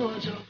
आ जाओ।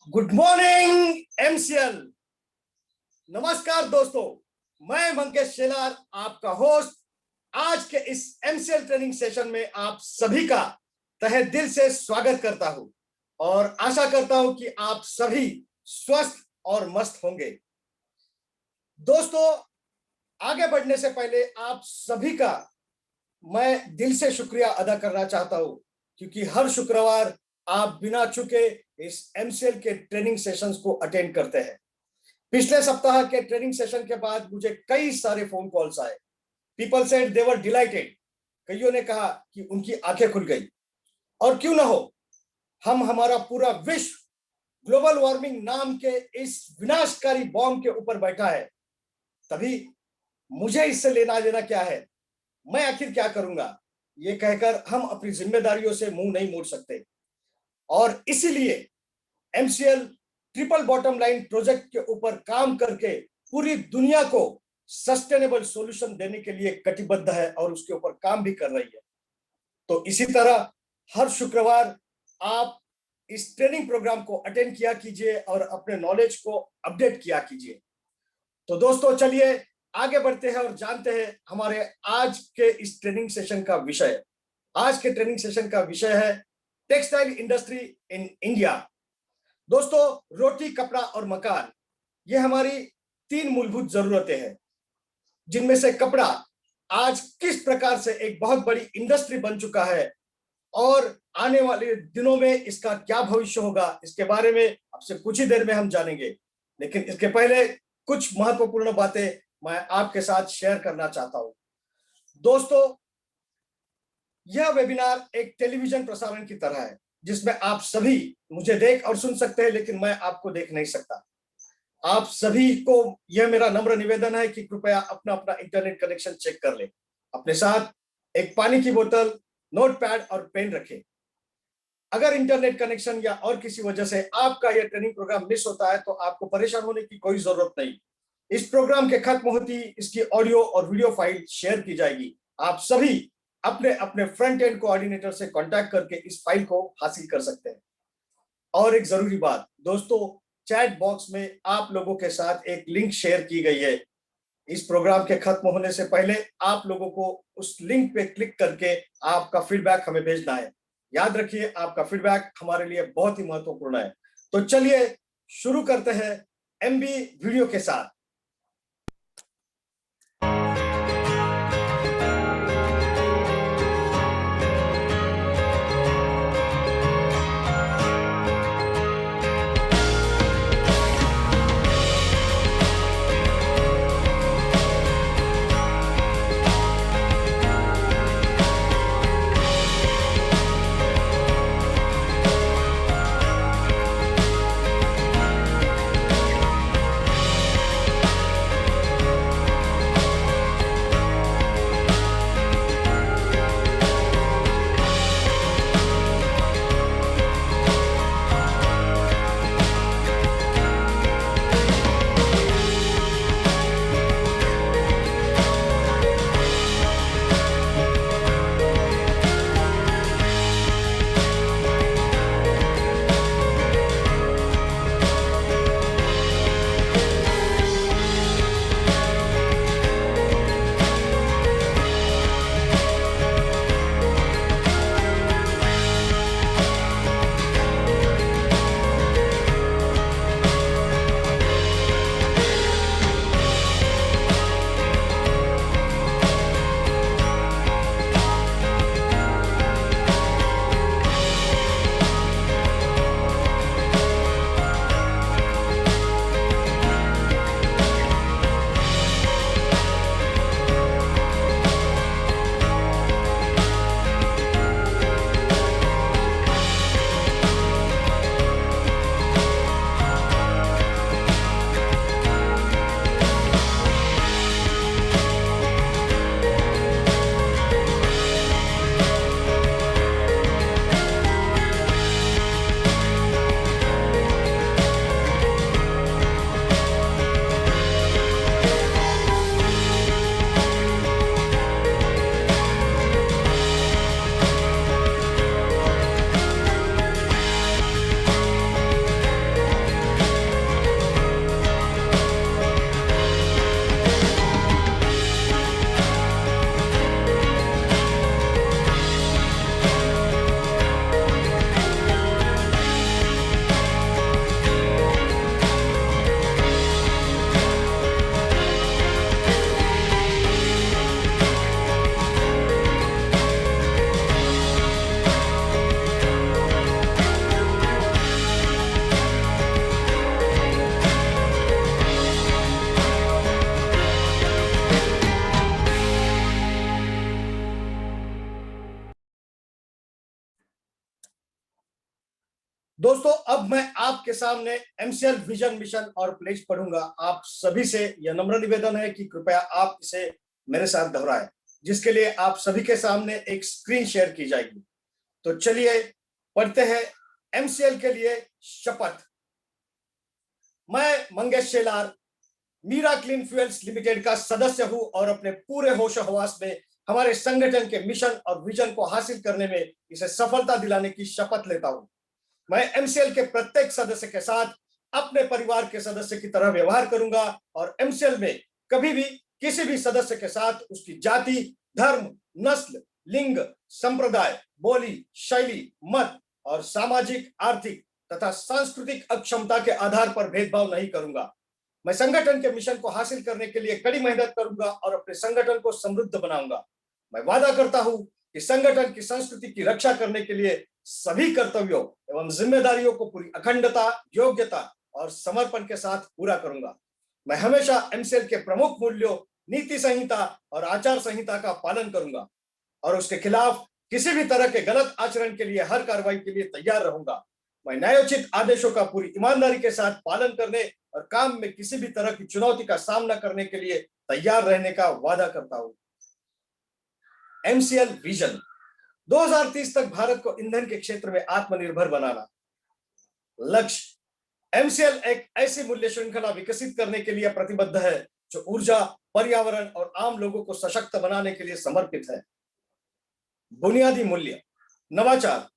Good morning MCL. नमस्कार दोस्तों, मैं मंकेश शेलार आपका होस्ट। आज के इस एमसीएल ट्रेनिंग सेशन में आप सभी का तहे दिल से स्वागत करता हूं और आशा करता हूं कि आप सभी स्वस्थ और मस्त होंगे। दोस्तों, आगे बढ़ने से पहले आप सभी का मैं दिल से शुक्रिया अदा करना चाहता हूं, क्योंकि हर शुक्रवार आप बिना चुके इस एमसीएल के ट्रेनिंग सेशंस को अटेंड करते हैं। पिछले सप्ताह के ट्रेनिंग सेशन के बाद मुझे कई सारे फोन कॉल्स आए। People said they were dilated. कईयों ने कहा कि उनकी आंखें खुल गई। और क्यों ना हो, हमारा पूरा विश्व ग्लोबल वार्मिंग नाम के इस विनाशकारी बॉम्ब के ऊपर बैठा है, तभी मुझे इससे लेना देना क्या है, मैं आखिर क्या करूंगा, ये कहकर हम अपनी जिम्मेदारियों से मुंह नहीं मोड़ सकते। और इसीलिए MCL triple bottom line project के ऊपर काम करके पूरी दुनिया को सस्टेनेबल सॉल्यूशन देने के लिए कटिबद्ध है और उसके ऊपर काम भी कर रही है। तो इसी तरह हर शुक्रवार आप इस ट्रेनिंग प्रोग्राम को अटेंड किया कीजिए और अपने नॉलेज को अपडेट किया कीजिए। तो दोस्तों, चलिए आगे बढ़ते हैं और जानते हैं हमारे आज के इस ट्रेनिंग सेशन का विषय। आज के ट्रेनिंग सेशन का विषय है टेक्सटाइल इंडस्ट्री इन इंडिया। दोस्तों, रोटी, कपड़ा और मकान, ये हमारी तीन मूलभूत जरूरतें हैं, जिनमें से कपड़ा आज किस प्रकार से एक बहुत बड़ी इंडस्ट्री बन चुका है और आने वाले दिनों में इसका क्या भविष्य होगा, इसके बारे में आपसे कुछ ही देर में हम जानेंगे। लेकिन इसके पहले कुछ महत्वपूर्ण बातें मैं आपके साथ शेयर करना चाहता हूं। दोस्तों, यह वेबिनार एक टेलीविजन प्रसारण की तरह है, जिसमें आप सभी मुझे देख और सुन सकते हैं, लेकिन मैं आपको देख नहीं सकता। आप सभी को यह मेरा नम्र निवेदन है कि कृपया अपना अपना इंटरनेट कनेक्शन चेक कर लें। अपने साथ एक पानी की बोतल, नोटपैड और पेन रखें। अगर इंटरनेट कनेक्शन या और किसी वजह से आपका यह ट्रेनिंग प्रोग्राम मिस होता है, तो आपको परेशान होने की कोई जरूरत नहीं। इस प्रोग्राम के खत्म होती इसकी ऑडियो और वीडियो फाइल शेयर की जाएगी। आप सभी अपने अपने फ्रंट एंड कोऑर्डिनेटर से कांटेक्ट करके इस फाइल को हासिल कर सकते हैं। और एक जरूरी बात दोस्तों, चैट बॉक्स में आप लोगों के साथ एक लिंक शेयर की गई है। इस प्रोग्राम के खत्म होने से पहले आप लोगों को उस लिंक पे क्लिक करके आपका फीडबैक हमें भेजना है। याद रखिए, आपका फीडबैक हमारे लिए बहुत ही महत्वपूर्ण है। तो चलिए शुरू करते हैं एमबी वीडियो के साथ। दोस्तों, अब मैं आपके सामने एमसीएल विजन, मिशन और प्लेज पढ़ूंगा। आप सभी से यह नम्र निवेदन है कि कृपया आप इसे मेरे साथ दोहराएं, जिसके लिए आप सभी के सामने एक स्क्रीन शेयर की जाएगी। तो चलिए पढ़ते हैं। एमसीएल के लिए शपथ। मैं Mangesh Shelar Meera clean fuels limited का सदस्य हूं और अपने पूरे होश हवास में हमारे संगठन के मिशन और विजन को हासिल करने में इसे सफलता दिलाने की शपथ लेता हूं। मैं एमसीएल के प्रत्येक सदस्य के साथ अपने परिवार के सदस्य की तरह व्यवहार करूंगा और एमसीएल में कभी भी किसी भी सदस्य के साथ उसकी जाति, धर्म, नस्ल, लिंग, संप्रदाय, बोली, शैली, मत और सामाजिक, आर्थिक तथा सांस्कृतिक अक्षमता के आधार पर भेदभाव नहीं करूंगा। मैं संगठन के मिशन को हासिल करने के लिए कड़ी मेहनत करूंगा और अपने संगठन को समृद्ध बनाऊंगा। मैं वादा करता हूं कि संगठन की संस्कृति की रक्षा करने के लिए सभी कर्तव्यों एवं जिम्मेदारियों को पूरी अखंडता, योग्यता और समर्पण के साथ पूरा करूंगा। मैं हमेशा एमसीएल के प्रमुख मूल्यों, नीति संहिता और आचार संहिता का पालन करूंगा और उसके खिलाफ किसी भी तरह के गलत आचरण के लिए हर कार्रवाई के लिए तैयार रहूंगा। मैं न्यायोचित आदेशों का पूरी ईमानदारी के साथ पालन करने और काम में किसी भी तरह की चुनौती का सामना करने के लिए तैयार रहने का वादा करता हूं। MCL vision. 2030 तक भारत को ईंधन के क्षेत्र में आत्मनिर्भर बनाना। लक्ष्य। एमसीएल एक ऐसी मूल्य श्रृंखला विकसित करने के लिए प्रतिबद्ध है जो ऊर्जा, पर्यावरण और आम लोगों को सशक्त बनाने के लिए समर्पित है। बुनियादी मूल्य। नवाचार।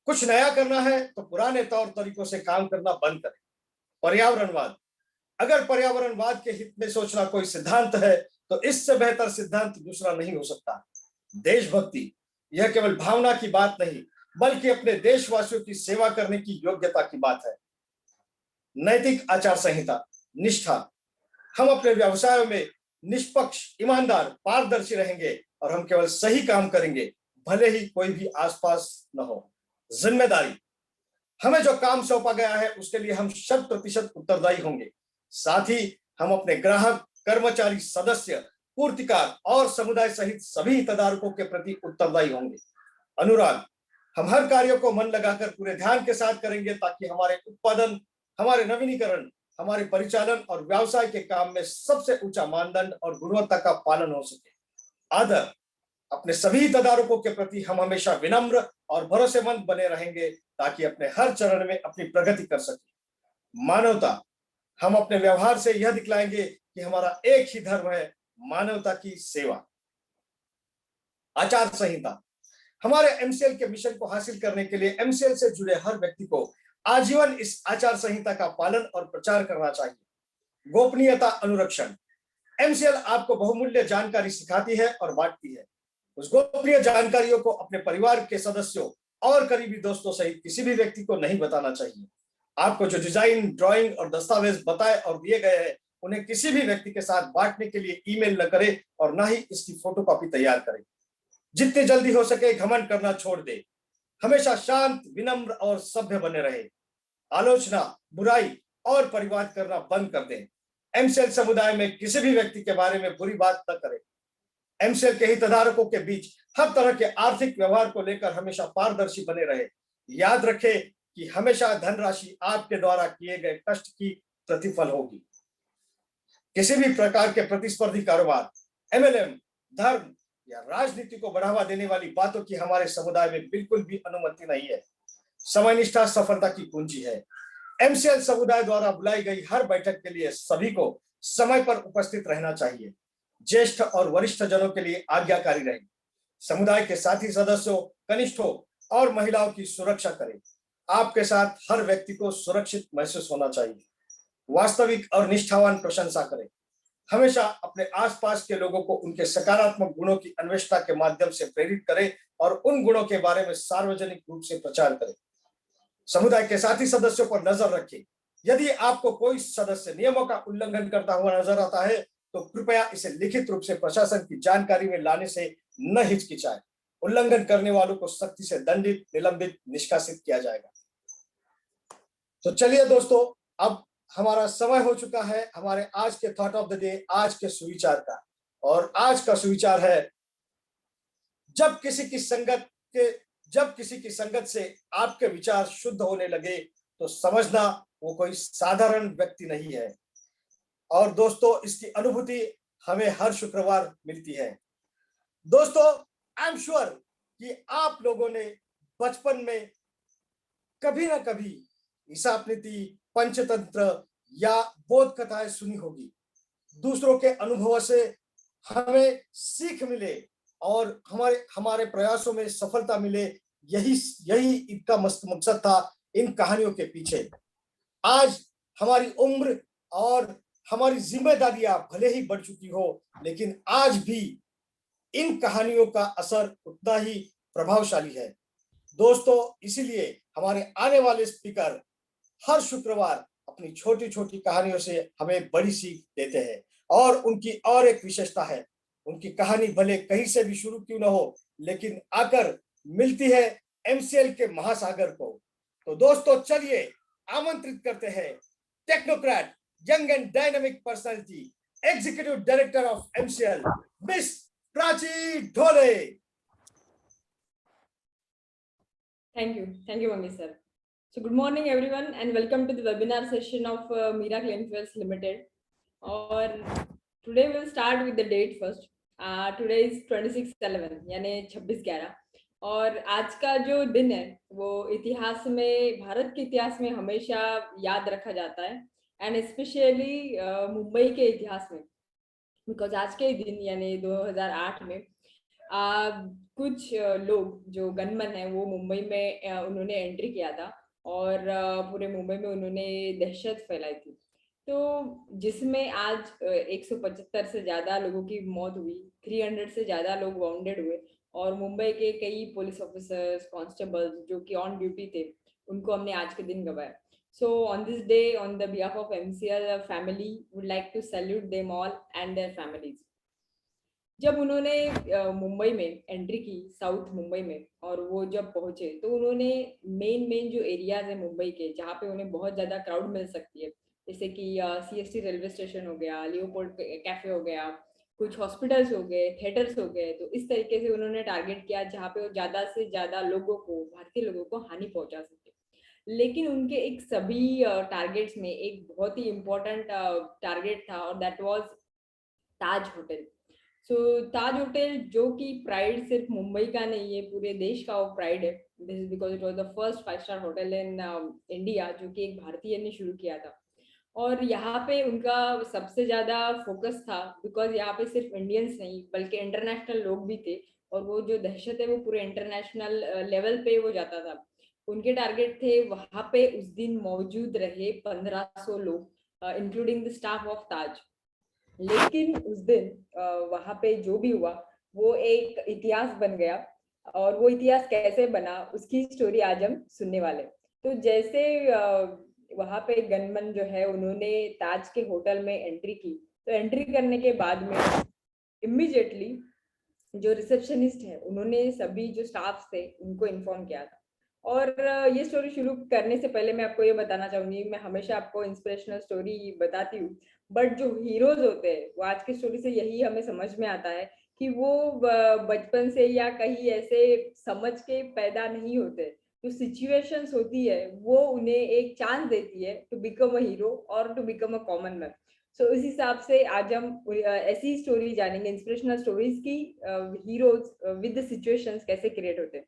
कुछ नया करना है तो पुराने तौर तरीकों से काम करना बंद करें। पर्यावरणवाद। अगर पर्यावरणवाद के हित में सोचना कोई सिद्धांत है तो इससे बेहतर सिद्धांत दूसरा नहीं हो सकता। देशभक्ति। यह केवल भावना की बात नहीं बल्कि अपने देशवासियों की सेवा करने की योग्यता की बात है। नैतिक आचार संहिता। निष्ठा। हम अपने व्यवसायों में निष्पक्ष, ईमानदार, पारदर्शी रहेंगे और हम केवल सही काम करेंगे, भले ही कोई भी आसपास न हो। जिम्मेदारी। हमें जो काम सौंपा गया है उसके लिए हम 100% उत्तरदायी होंगे। साथ ही हम अपने ग्राहक, कर्मचारी, सदस्य, पूर्तिकार और समुदाय सहित सभी हितधारकों के प्रति उत्तरदायी होंगे। अनुराग। हम हर कार्य को मन लगाकर पूरे ध्यान के साथ करेंगे ताकि हमारे उत्पादन, हमारे नवीनीकरण, हमारे परिचालन और व्यवसाय के काम में सबसे ऊंचा मानदंड और गुणवत्ता का पालन हो सके। आदर। अपने सभी हितधारकों के प्रति हम हमेशा विनम्र और भरोसेमंद बने रहेंगे ताकि अपने हर चरण में अपनी प्रगति कर सके। मानवता। हम अपने व्यवहार से यह दिखलाएंगे कि हमारा एक ही धर्म है, मानवता की सेवा। आचार संहिता। हमारे एमसीएल के मिशन को हासिल करने के लिए एमसीएल से जुड़े हर व्यक्ति को आजीवन इस आचार संहिता का पालन और प्रचार करना चाहिए। गोपनीयता अनुरक्षण। एमसीएल आपको बहुमूल्य जानकारी सिखाती है और बांटती है। उस गोपनीय जानकारियों को अपने परिवार के सदस्यों और करीबी दोस्तों सहित किसी भी व्यक्ति को नहीं बताना चाहिए। आपको जो डिजाइन, ड्राइंग और दस्तावेज बताए और दिए गए हैं उन्हें किसी भी व्यक्ति के साथ बांटने के लिए ईमेल न करें और ना ही इसकी फोटोकॉपी तैयार करें। जितनी जल्दी हो सके घमंड करना छोड़ दे। हमेशा शांत, विनम्र और सभ्य बने रहे। आलोचना, बुराई और परिवाद करना बंद कर दें। एमसीएल समुदाय में किसी भी व्यक्ति के बारे में बुरी बात न करें। एमसीएल के हितधारकों के बीच हर तरह के आर्थिक व्यवहार को लेकर हमेशा पारदर्शी बने रहे। याद रखें कि हमेशा धनराशि आपके द्वारा किए गए कष्ट की प्रतिफल होगी। किसी भी प्रकार के प्रतिस्पर्धी कारोबार, एमएलएम, धर्म या राजनीति को बढ़ावा देने वाली बातों की हमारे समुदाय में बिल्कुल भी अनुमति नहीं है। समयनिष्ठा सफलता की कुंजी है। एमसीएल समुदाय द्वारा बुलाई गई हर बैठक के लिए सभी को समय पर उपस्थित रहना चाहिए। ज्येष्ठ और वरिष्ठ जनों के लिए आज्ञाकारी रहें। समुदाय के साथी सदस्यों, कनिष्ठों और महिलाओं की सुरक्षा करें। आपके साथ हर व्यक्ति को सुरक्षित महसूस होना चाहिए। वास्तविक और निष्ठावान प्रशंसा करें। हमेशा अपने आसपास के लोगों को उनके सकारात्मक गुणों की अन्वेषणा के माध्यम से प्रेरित करें और उन गुणों के बारे में सार्वजनिक रूप से प्रचार करें। समुदाय के साथी सदस्यों पर नजर रखें। यदि आपको कोई सदस्य नियमों का उल्लंघन करता हुआ नजर आता है तो कृपया इसे लिखित रूप से प्रशासन की जानकारी में लाने से न हिचकिचाएं। उल्लंघन करने वालों को सख्ती से दंडित, निलंबित, निष्कासित किया जाएगा। तो चलिए दोस्तों, अब हमारा समय हो चुका है हमारे आज के थॉट ऑफ द डे, आज के सुविचार का। और आज का सुविचार है, जब किसी की संगत से आपके विचार शुद्ध होने लगे तो समझना वो कोई साधारण व्यक्ति नहीं है। और दोस्तों, इसकी अनुभूति हमें हर शुक्रवार मिलती है। दोस्तों, आई एम श्योर कि आप लोगों ने बचपन में कभी ना कभी हिसाब नीति, पंचतंत्र या बोध कथाएं सुनी होगी। दूसरों के अनुभवों से हमें सीख मिले और हमारे हमारे प्रयासों में सफलता मिले, यही यही इनका मकसद था इन कहानियों के पीछे। आज हमारी उम्र और हमारी जिम्मेदारियां भले ही बढ़ चुकी हो, लेकिन आज भी इन कहानियों का असर उतना ही प्रभावशाली है। दोस्तों, इसीलिए हमारे आने वाले स्पीकर हर शुक्रवार अपनी छोटी छोटी कहानियों से हमें बड़ी सीख देते हैं। और उनकी और एक विशेषता है, उनकी कहानी भले कहीं से भी शुरू क्यों ना हो, लेकिन आकर मिलती है एमसीएल के महासागर को। तो दोस्तों, चलिए आमंत्रित करते हैं technocrat, young and dynamic personality, executive director of MCL, miss Prachi Dhole. Thank you, Mangesh sir. So good morning everyone and welcome to the webinar session of Mira Claims Limited. Or today we'll start with the date first. Today is 26/11 यानी 26/11 और आज का जो दिन है वो इतिहास में, भारत के इतिहास में हमेशा याद रखा जाता है एंड स्पेशली मुंबई के इतिहास में, बिकॉज आज के दिन यानी 2008 में कुछ लोग जो गनमैन है वो मुंबई में उन्होंने एंट्री किया था और पूरे मुंबई में उन्होंने दहशत फैलाई थी। तो जिसमें आज 175 से ज्यादा लोगों की मौत हुई, 300 से ज्यादा लोग वाउंडेड हुए और मुंबई के कई पुलिस ऑफिसर्स, कांस्टेबल्स जो कि ऑन ड्यूटी थे, उनको हमने आज के दिन गवाया। So on this day, on the behalf of MCL family, would like to salute them all and their families. जब उन्होंने मुंबई में एंट्री की, साउथ मुंबई में, और वो जब पहुंचे तो उन्होंने मेन जो एरियाज है मुंबई के जहाँ पे उन्हें बहुत ज्यादा क्राउड मिल सकती है, जैसे कि CST रेलवे स्टेशन हो गया, लियोपोल्ड कैफे हो गया, कुछ हॉस्पिटल्स हो गए, थिएटर्स हो गए, तो इस तरीके से उन्होंने टारगेट किया जहाँ पे वो ज्यादा से ज्यादा लोगों को, भारतीय लोगों को हानि पहुंचा सके। लेकिन उनके एक सभी टारगेट्स में एक बहुत ही इम्पोर्टेंट टारगेट था और that was Taj hotel. So Taj hotel जो कि प्राइड सिर्फ मुंबई का नहीं है, पूरे देश का वो प्राइड है। This is because it was the first 5 star hotel in India जो कि एक भारतीय ने शुरू किया था। और यहाँ पे उनका सबसे ज्यादा फोकस था बिकॉज यहाँ पे सिर्फ इंडियंस नहीं बल्कि इंटरनेशनल लोग भी थे और वो जो दहशत है वो पूरे इंटरनेशनल लेवल पे वो जाता था। उनके टारगेट थे वहां पे उस दिन मौजूद रहे 1500 लोग इंक्लूडिंग द स्टाफ ऑफ ताज। लेकिन उस दिन वहां पे जो भी हुआ वो एक इतिहास बन गया और वो इतिहास कैसे बना उसकी स्टोरी आज हम सुनने वाले। तो जैसे वहां पे गनमैन जो है उन्होंने ताज के होटल में एंट्री की, तो एंट्री करने के बाद में इमीडिएटली जो रिसेप्शनिस्ट है उन्होंने सभी जो स्टाफ थे उनको इन्फॉर्म किया था। और ये स्टोरी शुरू करने से पहले मैं आपको ये बताना चाहूंगी, मैं हमेशा आपको इंस्पिरेशनल स्टोरी बताती हूँ, बट जो हीरोज होते हैं वो आज की स्टोरी से यही हमें समझ में आता है कि वो बचपन से या कहीं ऐसे समझ के पैदा नहीं होते। जो सिचुएशंस होती है वो उन्हें एक चांस देती है टू बिकम अ हीरो और to become a common man. So इस हिसाब से आज हम ऐसी स्टोरी जानेंगे, इंस्पिरेशनल स्टोरीज की, हीरोज विद द सिचुएशंस कैसे क्रिएट होते हैं।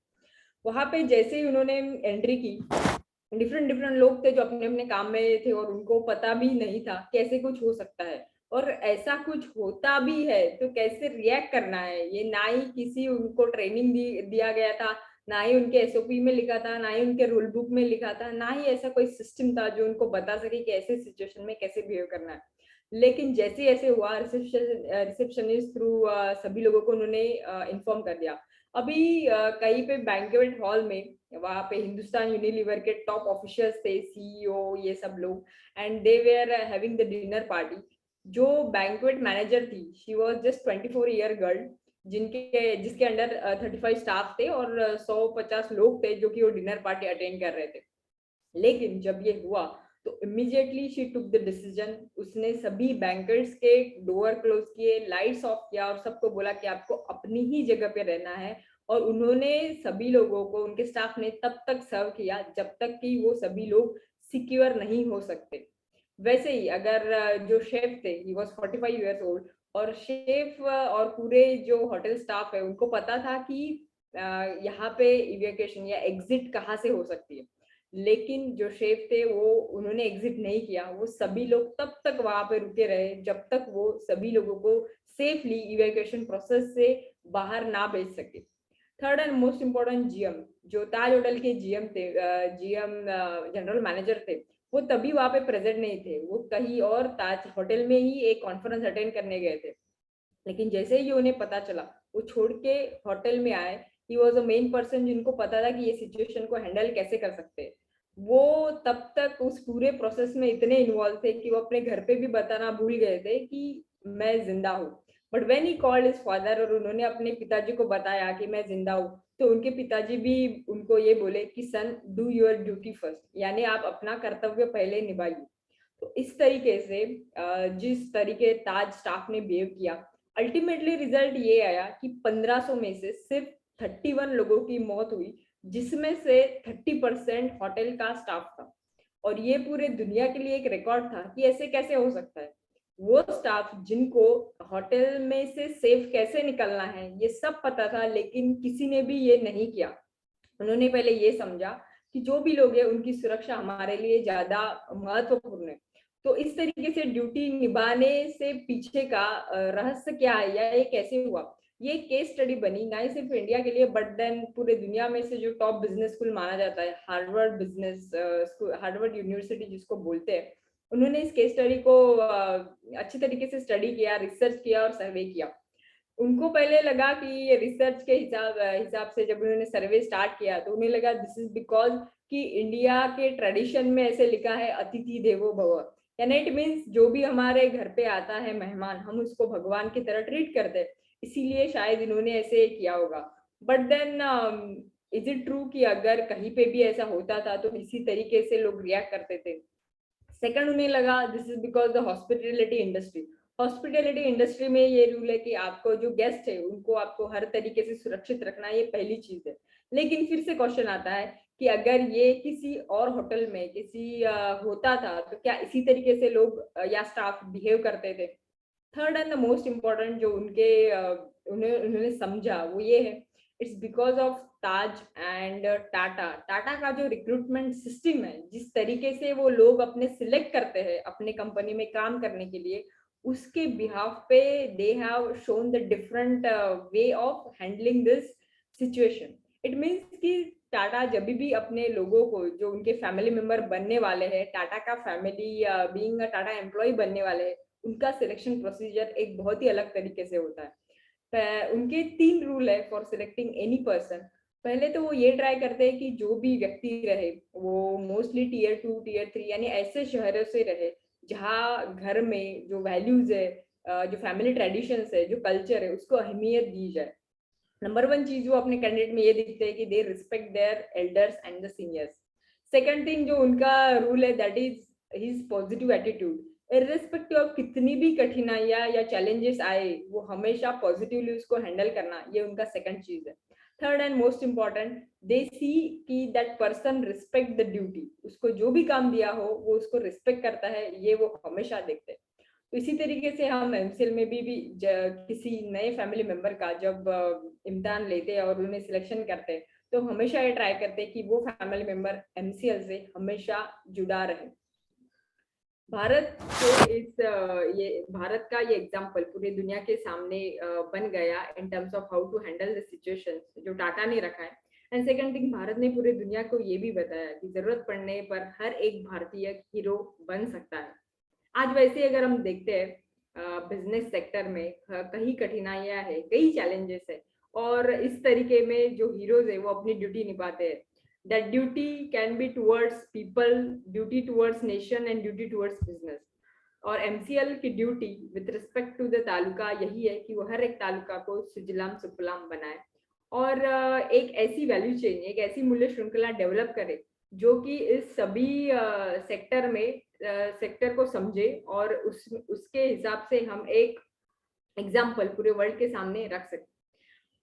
वहां पे जैसे ही उन्होंने एंट्री की, डिफरेंट लोग थे जो अपने अपने काम में थे और उनको पता भी नहीं था कैसे कुछ हो सकता है और ऐसा कुछ होता भी है तो कैसे रिएक्ट करना है। ये ना ही किसी उनको ट्रेनिंग दिया गया था, ना ही उनके SOP में लिखा था, ना ही उनके रूल बुक में लिखा था, ना ही ऐसा कोई सिस्टम था जो उनको बता सके कि ऐसे सिचुएशन में कैसे बिहेव करना है। लेकिन जैसे ऐसे हुआ, रिसेप्शनिस्ट थ्रू सभी लोगों को उन्होंने इन्फॉर्म कर दिया। अभी कहीं पे बैंक्वेट हॉल में वहां पे हिंदुस्तान यूनिलीवर के टॉप ऑफिशियल्स थे, CEO, ये सब लोग, and they were having the dinner party. जो बैंक्वेट मैनेजर थी, she was just 24 year girl, जिसके अंडर 35 स्टाफ थे और 150 लोग थे जो कि वो डिनर पार्टी अटेंड कर रहे थे। लेकिन जब ये हुआ तो immediately she took the decision, उसने सभी बैंकर्स के डोर क्लोज किए, लाइट्स ऑफ किया और सबको बोला कि आपको अपनी ही जगह पे रहना है। और उन्होंने सभी लोगों को, उनके स्टाफ ने तब तक सर्व किया जब तक कि वो सभी लोग सिक्योर नहीं हो सकते। वैसे ही अगर जो शेफ थे, ही वाज 45 इयर्स ओल्ड, और शेफ और पूरे जो होटल स्टाफ है उनको पता था कि यहाँ पे इवैक्यूएशन या एग्जिट कहाँ से हो सकती है। लेकिन जो शेफ थे वो उन्होंने एग्जिट नहीं किया, वो सभी लोग तब तक वहां पे रुके रहे जब तक वो सभी लोगों को सेफली इवैक्यूएशन प्रोसेस से बाहर ना भेज सके। Third and most important, GM, जो ताज होटल के जीएम थे, जीएम जनरल मैनेजर थे, वो तभी वहां पे प्रेजेंट नहीं थे, वो कहीं और ताज होटल में ही एक कॉन्फ्रेंस अटेंड करने गए थे। लेकिन जैसे ही उन्हें पता चला, वो छोड़ के होटल में आए। He was a main person जिनको पता था कि ये सिचुएशन को हैंडल कैसे कर सकते हैं। वो तब तक उस पूरे प्रोसेस में इतने इन्वॉल्व थे कि वो अपने घर पे भी बताना भूल गए थे कि मैं जिंदा हूँ। But when he called his father, और उन्होंने अपने पिताजी को बताया कि मैं जिंदा हूँ, तो उनके पिताजी भी उनको ये बोले कि सन, डू योर ड्यूटी फर्स्ट, यानी आप अपना कर्तव्य पहले निभाइए। तो इस तरीके से जिस तरीके ताज स्टाफ ने बिहेव किया, अल्टीमेटली रिजल्ट ये आया कि 1500 में से सिर्फ 31 लोगों की मौत हुई, जिसमें से 30% होटल का स्टाफ था। और ये पूरे दुनिया के लिए एक रिकॉर्ड था कि ऐसे कैसे हो सकता है। वो स्टाफ जिनको होटल में से सेफ कैसे निकलना है ये सब पता था, लेकिन किसी ने भी ये नहीं किया। उन्होंने पहले ये समझा कि जो भी लोग हैं उनकी सुरक्षा हमारे लिए ज्यादा महत्वपूर्ण है। तो इस तरीके से ड्यूटी निभाने से पीछे का रहस्य क्या है या ये कैसे हुआ, ये केस स्टडी बनी ना ही सिर्फ इंडिया के लिए, बट देन पूरे दुनिया में से जो टॉप बिजनेस स्कूल माना जाता है, Harvard business school, Harvard university जिसको बोलते हैं, उन्होंने इस केस स्टडी को अच्छी तरीके से स्टडी किया, रिसर्च किया और सर्वे किया। उनको पहले लगा कि ये रिसर्च के हिसाब से जब उन्होंने सर्वे स्टार्ट किया तो उन्हें लगा दिस इज बिकॉज कि इंडिया के ट्रेडिशन में ऐसे लिखा है अतिथि देवो भव, यानी इट मीन्स जो भी हमारे घर पे आता है मेहमान, हम उसको भगवान की तरह ट्रीट करते हैं, इसीलिए शायद इन्होंने ऐसे किया होगा। But then is it true कि अगर कहीं पे भी ऐसा होता था तो इसी तरीके से लोग रिएक्ट करते थे? सेकंड, उन्हें लगा this is because the hospitality industry. Hospitality industry में ये रूल है कि आपको जो गेस्ट है उनको आपको हर तरीके से सुरक्षित रखना, ये पहली चीज है। लेकिन फिर से क्वेश्चन आता है कि अगर ये किसी और होटल में किसी होता था तो क्या इसी तरीके से लोग या स्टाफ बिहेव करते थे? Third and the most important जो उनके उन्होंने समझा वो ये है, it's because of Taj and Tata. Tata का जो रिक्रूटमेंट सिस्टम है, जिस तरीके से वो लोग अपने सिलेक्ट करते हैं अपने कंपनी में काम करने के लिए, उसके बिहाफ पे they have shown the different way of handling this situation. It means कि टाटा जब भी अपने लोगों को, जो उनके फैमिली मेंबर बनने वाले हैं, टाटा का family being a Tata employ बनने वाले हैं, उनका सिलेक्शन प्रोसीजर एक बहुत ही अलग तरीके से होता है। उनके 3 रूल है फॉर सिलेक्टिंग एनी पर्सन। पहले तो वो ये ट्राई करते हैं कि जो भी व्यक्ति रहे वो मोस्टली टीयर 2 टीयर 3 यानी ऐसे शहरों से रहे जहाँ घर में जो वैल्यूज है, जो फैमिली ट्रेडिशंस है, जो कल्चर है, उसको अहमियत दी जाए। नंबर 1 चीज वो अपने कैंडिडेट में ये दिखते है कि they respect their elders and the seniors. Second thing जो उनका रूल है, that is his positive attitude. Irrespective of कितनी भी कठिनाइयां या चैलेंजेस आए, वो हमेशा पॉजिटिवली उसको हैंडल करना, ये उनका सेकंड चीज है। थर्ड एंड मोस्ट इम्पोर्टेंट, दे सी कि that person respect the duty, उसको जो भी काम दिया हो वो उसको रिस्पेक्ट करता है, ये वो हमेशा देखते हैं। तो इसी तरीके से हम एमसीएल में भी किसी नए फैमिली मेंबर का जब इम्तिहान लेते हैं और उन्हें सिलेक्शन करते हैं, तो हमेशा ये ट्राई करते हैं कि वो फैमिली मेंबर एमसीएल से हमेशा जुड़ा रहे। भारत के ये भारत का ये एग्जाम्पल पूरी दुनिया के सामने बन गया in terms of how to handle the situation जो टाटा ने रखा है। एंड सेकंड थिंग, भारत ने पूरी दुनिया को ये भी बताया कि जरूरत पड़ने पर हर एक भारतीय हीरो बन सकता है। आज वैसे अगर हम देखते हैं बिजनेस सेक्टर में कई कठिनाइयां है, कई चैलेंजेस है, और इस तरीके में जो हीरोज है वो अपनी ड्यूटी निभाते हैं। That duty can be towards people, duty towards nation and duty towards business. और एमसीएल की duty with respect to the taluka यही है कि वो हर एक तालुका को सुजलाम सुफलाम बनाए और एक ऐसी वैल्यू चेन, एक ऐसी मूल्य श्रृंखला डेवलप करे जो कि इस सभी सेक्टर में सेक्टर को समझे और उसके हिसाब से हम एक एग्जाम्पल पूरे वर्ल्ड के सामने रख सकते।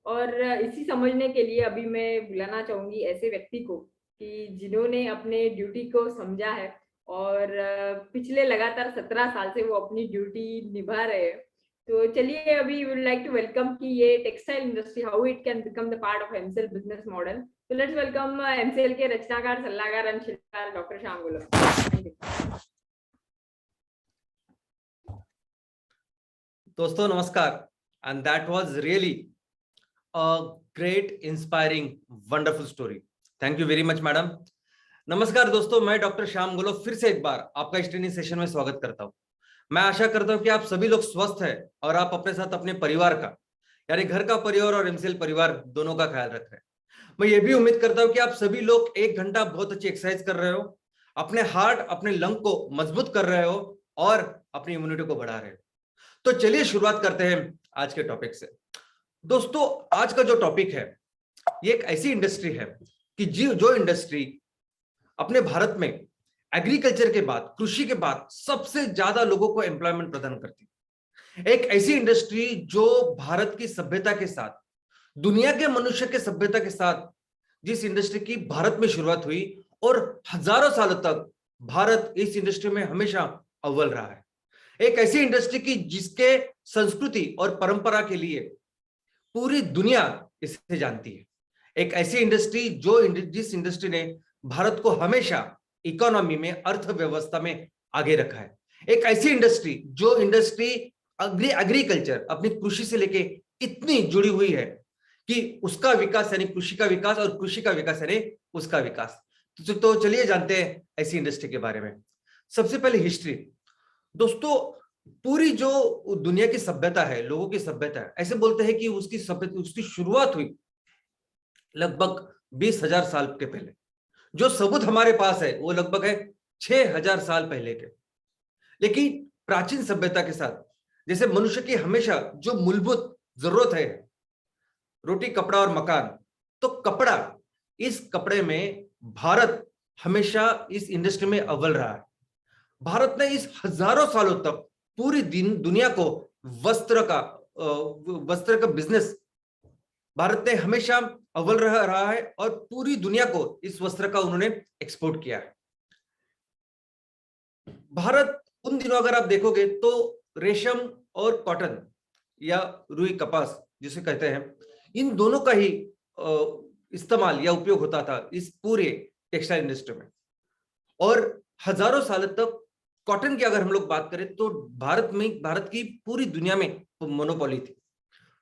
और इसी समझने के लिए अभी मैं बुलाना चाहूंगी ऐसे व्यक्ति को कि जिन्होंने अपने ड्यूटी को समझा है और पिछले लगातार 17 साल से वो अपनी ड्यूटी निभा रहे हैं। तो चलिए अभी वुड लाइक टू वेलकम कि ये textile industry how it can become the part of MCL business model. तो लेट्स वेलकम एमसीएल के रचनाकार, सलाहकार एंड शिल्पकार डॉक्टर श्याम गोलप। दोस्तों नमस्कार, and that was really a great, inspiring, wonderful story. Thank you very much, madam. नमस्कार दोस्तों, मैं डॉक्टर श्याम गोलप फिर से एक बार आपका इस ट्रेनिंग सेशन में स्वागत करता हूं। मैं आशा करता हूं कि आप सभी लोग स्वस्थ हैं और आप अपने साथ अपने परिवार का, यानी घर का परिवार और एमसीएल परिवार दोनों का ख्याल रख रहे हैं। मैं ये भी उम्मीद करता हूं कि आप सभी लोग 1 घंटा बहुत अच्छी एक्सरसाइज कर रहे हो, अपने हार्ट, अपने लंग को मजबूत कर रहे हो और अपनी इम्यूनिटी को बढ़ा रहे हो। तो चलिए शुरुआत करते हैं आज के टॉपिक से। दोस्तों, आज का जो टॉपिक है ये एक ऐसी इंडस्ट्री है कि जो इंडस्ट्री अपने भारत में एग्रीकल्चर के बाद, कृषि के बाद सबसे ज्यादा लोगों को एम्प्लॉयमेंट प्रदान करती है। एक ऐसी इंडस्ट्री जो भारत की सभ्यता के साथ, दुनिया के मनुष्य के सभ्यता के साथ, जिस इंडस्ट्री की भारत में शुरुआत हुई और हजारों सालों तक भारत इस इंडस्ट्री में हमेशा अव्वल रहा है। एक ऐसी इंडस्ट्री की जिसके संस्कृति और परंपरा के लिए पूरी दुनिया इसे जानती है। एक ऐसी इंडस्ट्री जिस इंडस्ट्री ने भारत को हमेशा इकोनॉमी में, अर्थव्यवस्था में आगे रखा है। एक ऐसी इंडस्ट्री जो इंडस्ट्री एग्रीकल्चर, अपनी कृषि से लेके इतनी जुड़ी हुई है कि उसका विकास यानी कृषि का विकास और कृषि का विकास यानी उसका विकास। तो चलिए जानते हैं ऐसी इंडस्ट्री के बारे में। सबसे पहले हिस्ट्री। दोस्तों, पूरी जो दुनिया की सभ्यता है, लोगों की सभ्यता है, ऐसे बोलते हैं कि उसकी शुरुआत हुई लगभग 20,000 साल के पहले। जो सबूत हमारे पास है वो लगभग है 6,000 साल पहले के। लेकिन प्राचीन सभ्यता के साथ, जैसे मनुष्य की हमेशा जो मूलभूत जरूरत है, रोटी, कपड़ा और मकान, तो कपड़ा, इस कपड़े में भारत हमेशा इस इंडस्ट्री में अव्वल रहा है। भारत ने इस हजारों सालों तक पूरी दुनिया को वस्त्र का बिजनेस भारत ने हमेशा अव्वल रहा है और पूरी दुनिया को इस वस्त्र का उन्होंने एक्सपोर्ट किया है। भारत उन दिनों अगर आप देखोगे तो रेशम और कॉटन या रुई कपास जिसे कहते हैं, इन दोनों का ही इस्तेमाल या उपयोग होता था इस पूरे टेक्सटाइल इंडस्ट्री में। और हजारों सालों तक कॉटन की अगर हम लोग बात करें तो भारत की पूरी दुनिया में मोनोपोली थी।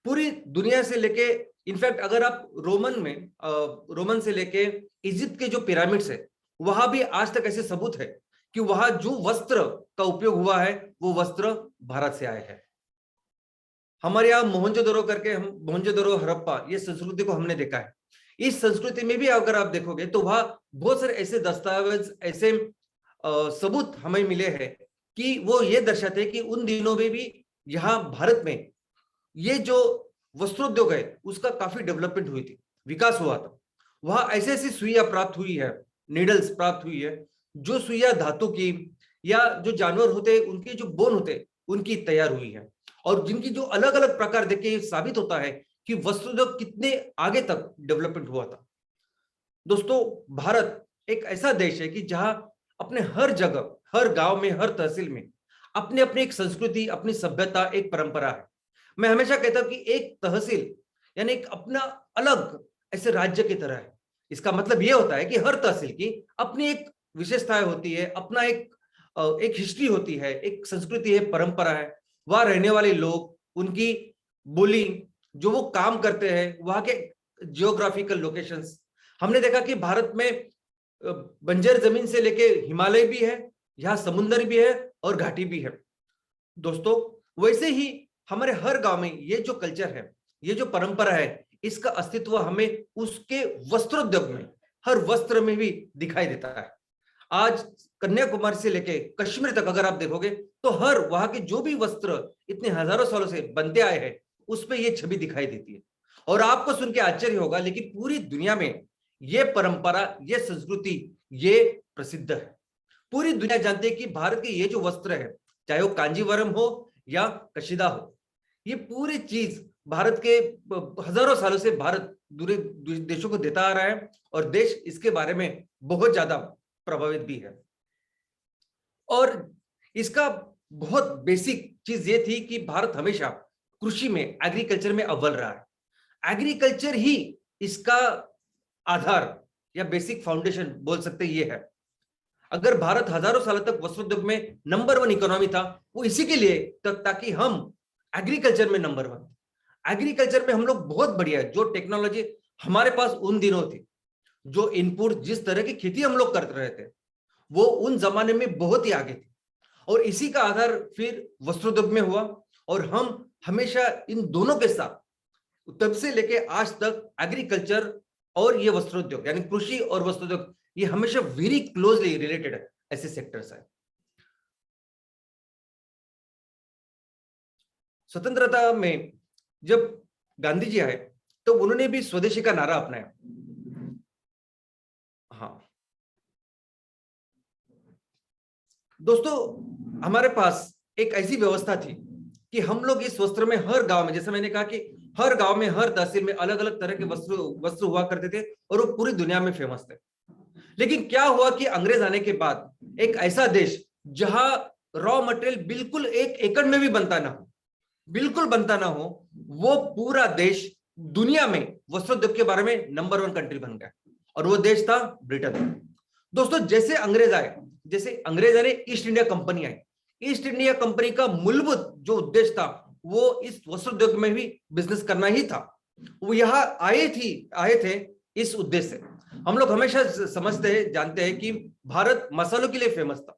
पूरी दुनिया से लेके, इनफैक्ट अगर आप रोमन से लेके इजिप्ट के जो पिरामिड्स है, वहां भी आज तक ऐसे सबूत है कि वहां जो वस्त्र का उपयोग हुआ है वो वस्त्र भारत से आए हैं। हमारे यहाँ मोहनजोदड़ो, हड़प्पा, ये संस्कृति को हमने देखा है। इस संस्कृति में भी अगर आप देखोगे तो वहां बहुत सारे ऐसे दस्तावेज, ऐसे सबूत हमें मिले हैं कि वो ये दर्शाते हैं कि उन दिनों में भी यहाँ भारत में ये जो वस्त्रोद्योग है उसका काफी डेवलपमेंट हुई थी, विकास हुआ था। वहां ऐसी ऐसी सुइयां प्राप्त हुई है, नीडल्स प्राप्त हुई है, जो सुइयां धातु की या जो जानवर होते उनके जो बोन होते उनकी तैयार हुई है, और जिनकी जो अलग अलग प्रकार देख के साबित होता है कि वस्त्रोद्योग कितने आगे तक डेवलपमेंट हुआ था। दोस्तों, भारत एक ऐसा देश है कि जहां अपने हर जगह, हर गांव में, हर तहसील में अपने अपने एक संस्कृति, अपनी सभ्यता, एक परंपरा है। मैं हमेशा कहता हूं कि एक तहसील यानी एक अपना अलग ऐसे राज्य की तरह है। इसका मतलब यह होता है कि हर तहसील की अपनी एक विशेषताएं होती है, अपना एक हिस्ट्री होती है, एक संस्कृति है, परंपरा है। वहां रहने वाले लोग, उनकी बोली, जो वो काम करते हैं, वहां के जियोग्राफिकल लोकेशंस। हमने देखा कि भारत में बंजर जमीन से लेके हिमालय भी है, यहाँ समुद्र भी है और घाटी भी है। दोस्तों, वैसे ही हमारे हर गांव में ये जो कल्चर है, ये जो परंपरा है, इसका अस्तित्व हमें उसके वस्त्रोद्योग में, हर वस्त्र में भी दिखाई देता है। आज कन्याकुमारी से लेके कश्मीर तक अगर आप देखोगे तो हर वहां के जो भी वस्त्र इतने हजारों सालों से बनते आए हैं उस पे ये छवि दिखाई देती है। और आपको सुन के आश्चर्य होगा, लेकिन पूरी दुनिया में ये परंपरा, ये संस्कृति, ये प्रसिद्ध है। पूरी दुनिया जानती है कि भारत के ये जो वस्त्र है, चाहे वो कांजीवरम हो या कशीदा हो, ये पूरी चीज भारत के हजारों सालों से भारत दूसरे देशों को देता आ रहा है और देश इसके बारे में बहुत ज्यादा प्रभावित भी है। और इसका बहुत बेसिक चीज ये थी कि भारत हमेशा कृषि में, एग्रीकल्चर में अव्वल रहा है। एग्रीकल्चर ही इसका आधार या बेसिक फाउंडेशन बोल सकते ये है। अगर भारत हजारों सालों तक वस्त्रोद्योग में नंबर 1 इकोनॉमी था, वो इसी के लिए ताकि हम एग्रीकल्चर में नंबर 1। एग्रीकल्चर में हम लोग बहुत बढ़िया है। जो टेक्नोलॉजी हमारे पास उन दिनों थी, जो इनपुट, जिस तरह की खेती हम लोग कर रहे थे, वो उन जमाने में बहुत ही आगे थी। और इसी का आधार फिर वस्त्रोद्योग में हुआ। और हम हमेशा इन दोनों के साथ तब से लेके आज तक एग्रीकल्चर और ये वस्त्रोद्योग यानी कृषि और वस्त्रोद्योग, ये हमेशा वेरी क्लोजली रिलेटेड है, ऐसे सेक्टर्स है। स्वतंत्रता में जब गांधी जी आए तो उन्होंने भी स्वदेशी का नारा अपनाया। हाँ दोस्तों, हमारे पास एक ऐसी व्यवस्था थी कि हम लोग इस वस्त्र में हर गांव में, जैसे मैंने कहा कि हर गांव में, हर तहसील में अलग अलग तरह के वस्त्र हुआ करते थे और वो पूरी दुनिया में फेमस थे। लेकिन क्या हुआ कि अंग्रेज आने के बाद एक ऐसा देश जहां रॉ मटेरियल बिल्कुल 1 एकड़ में भी बनता ना हो, बिल्कुल बनता ना हो, वो पूरा देश दुनिया में वस्त्रोद्योग के बारे में नंबर 1 कंट्री बन गया और वो देश था ब्रिटेन। दोस्तों, जैसे अंग्रेज आए, जैसे अंग्रेज आने, ईस्ट इंडिया कंपनी आई। ईस्ट इंडिया कंपनी का मूलभूत जो उद्देश्य था वो इस वस्त्रोद्योग में भी बिजनेस करना ही था। वो यहाँ आए थे इस उद्देश्य से। हम लोग हमेशा समझते हैं, जानते हैं कि भारत मसालों के लिए फेमस था,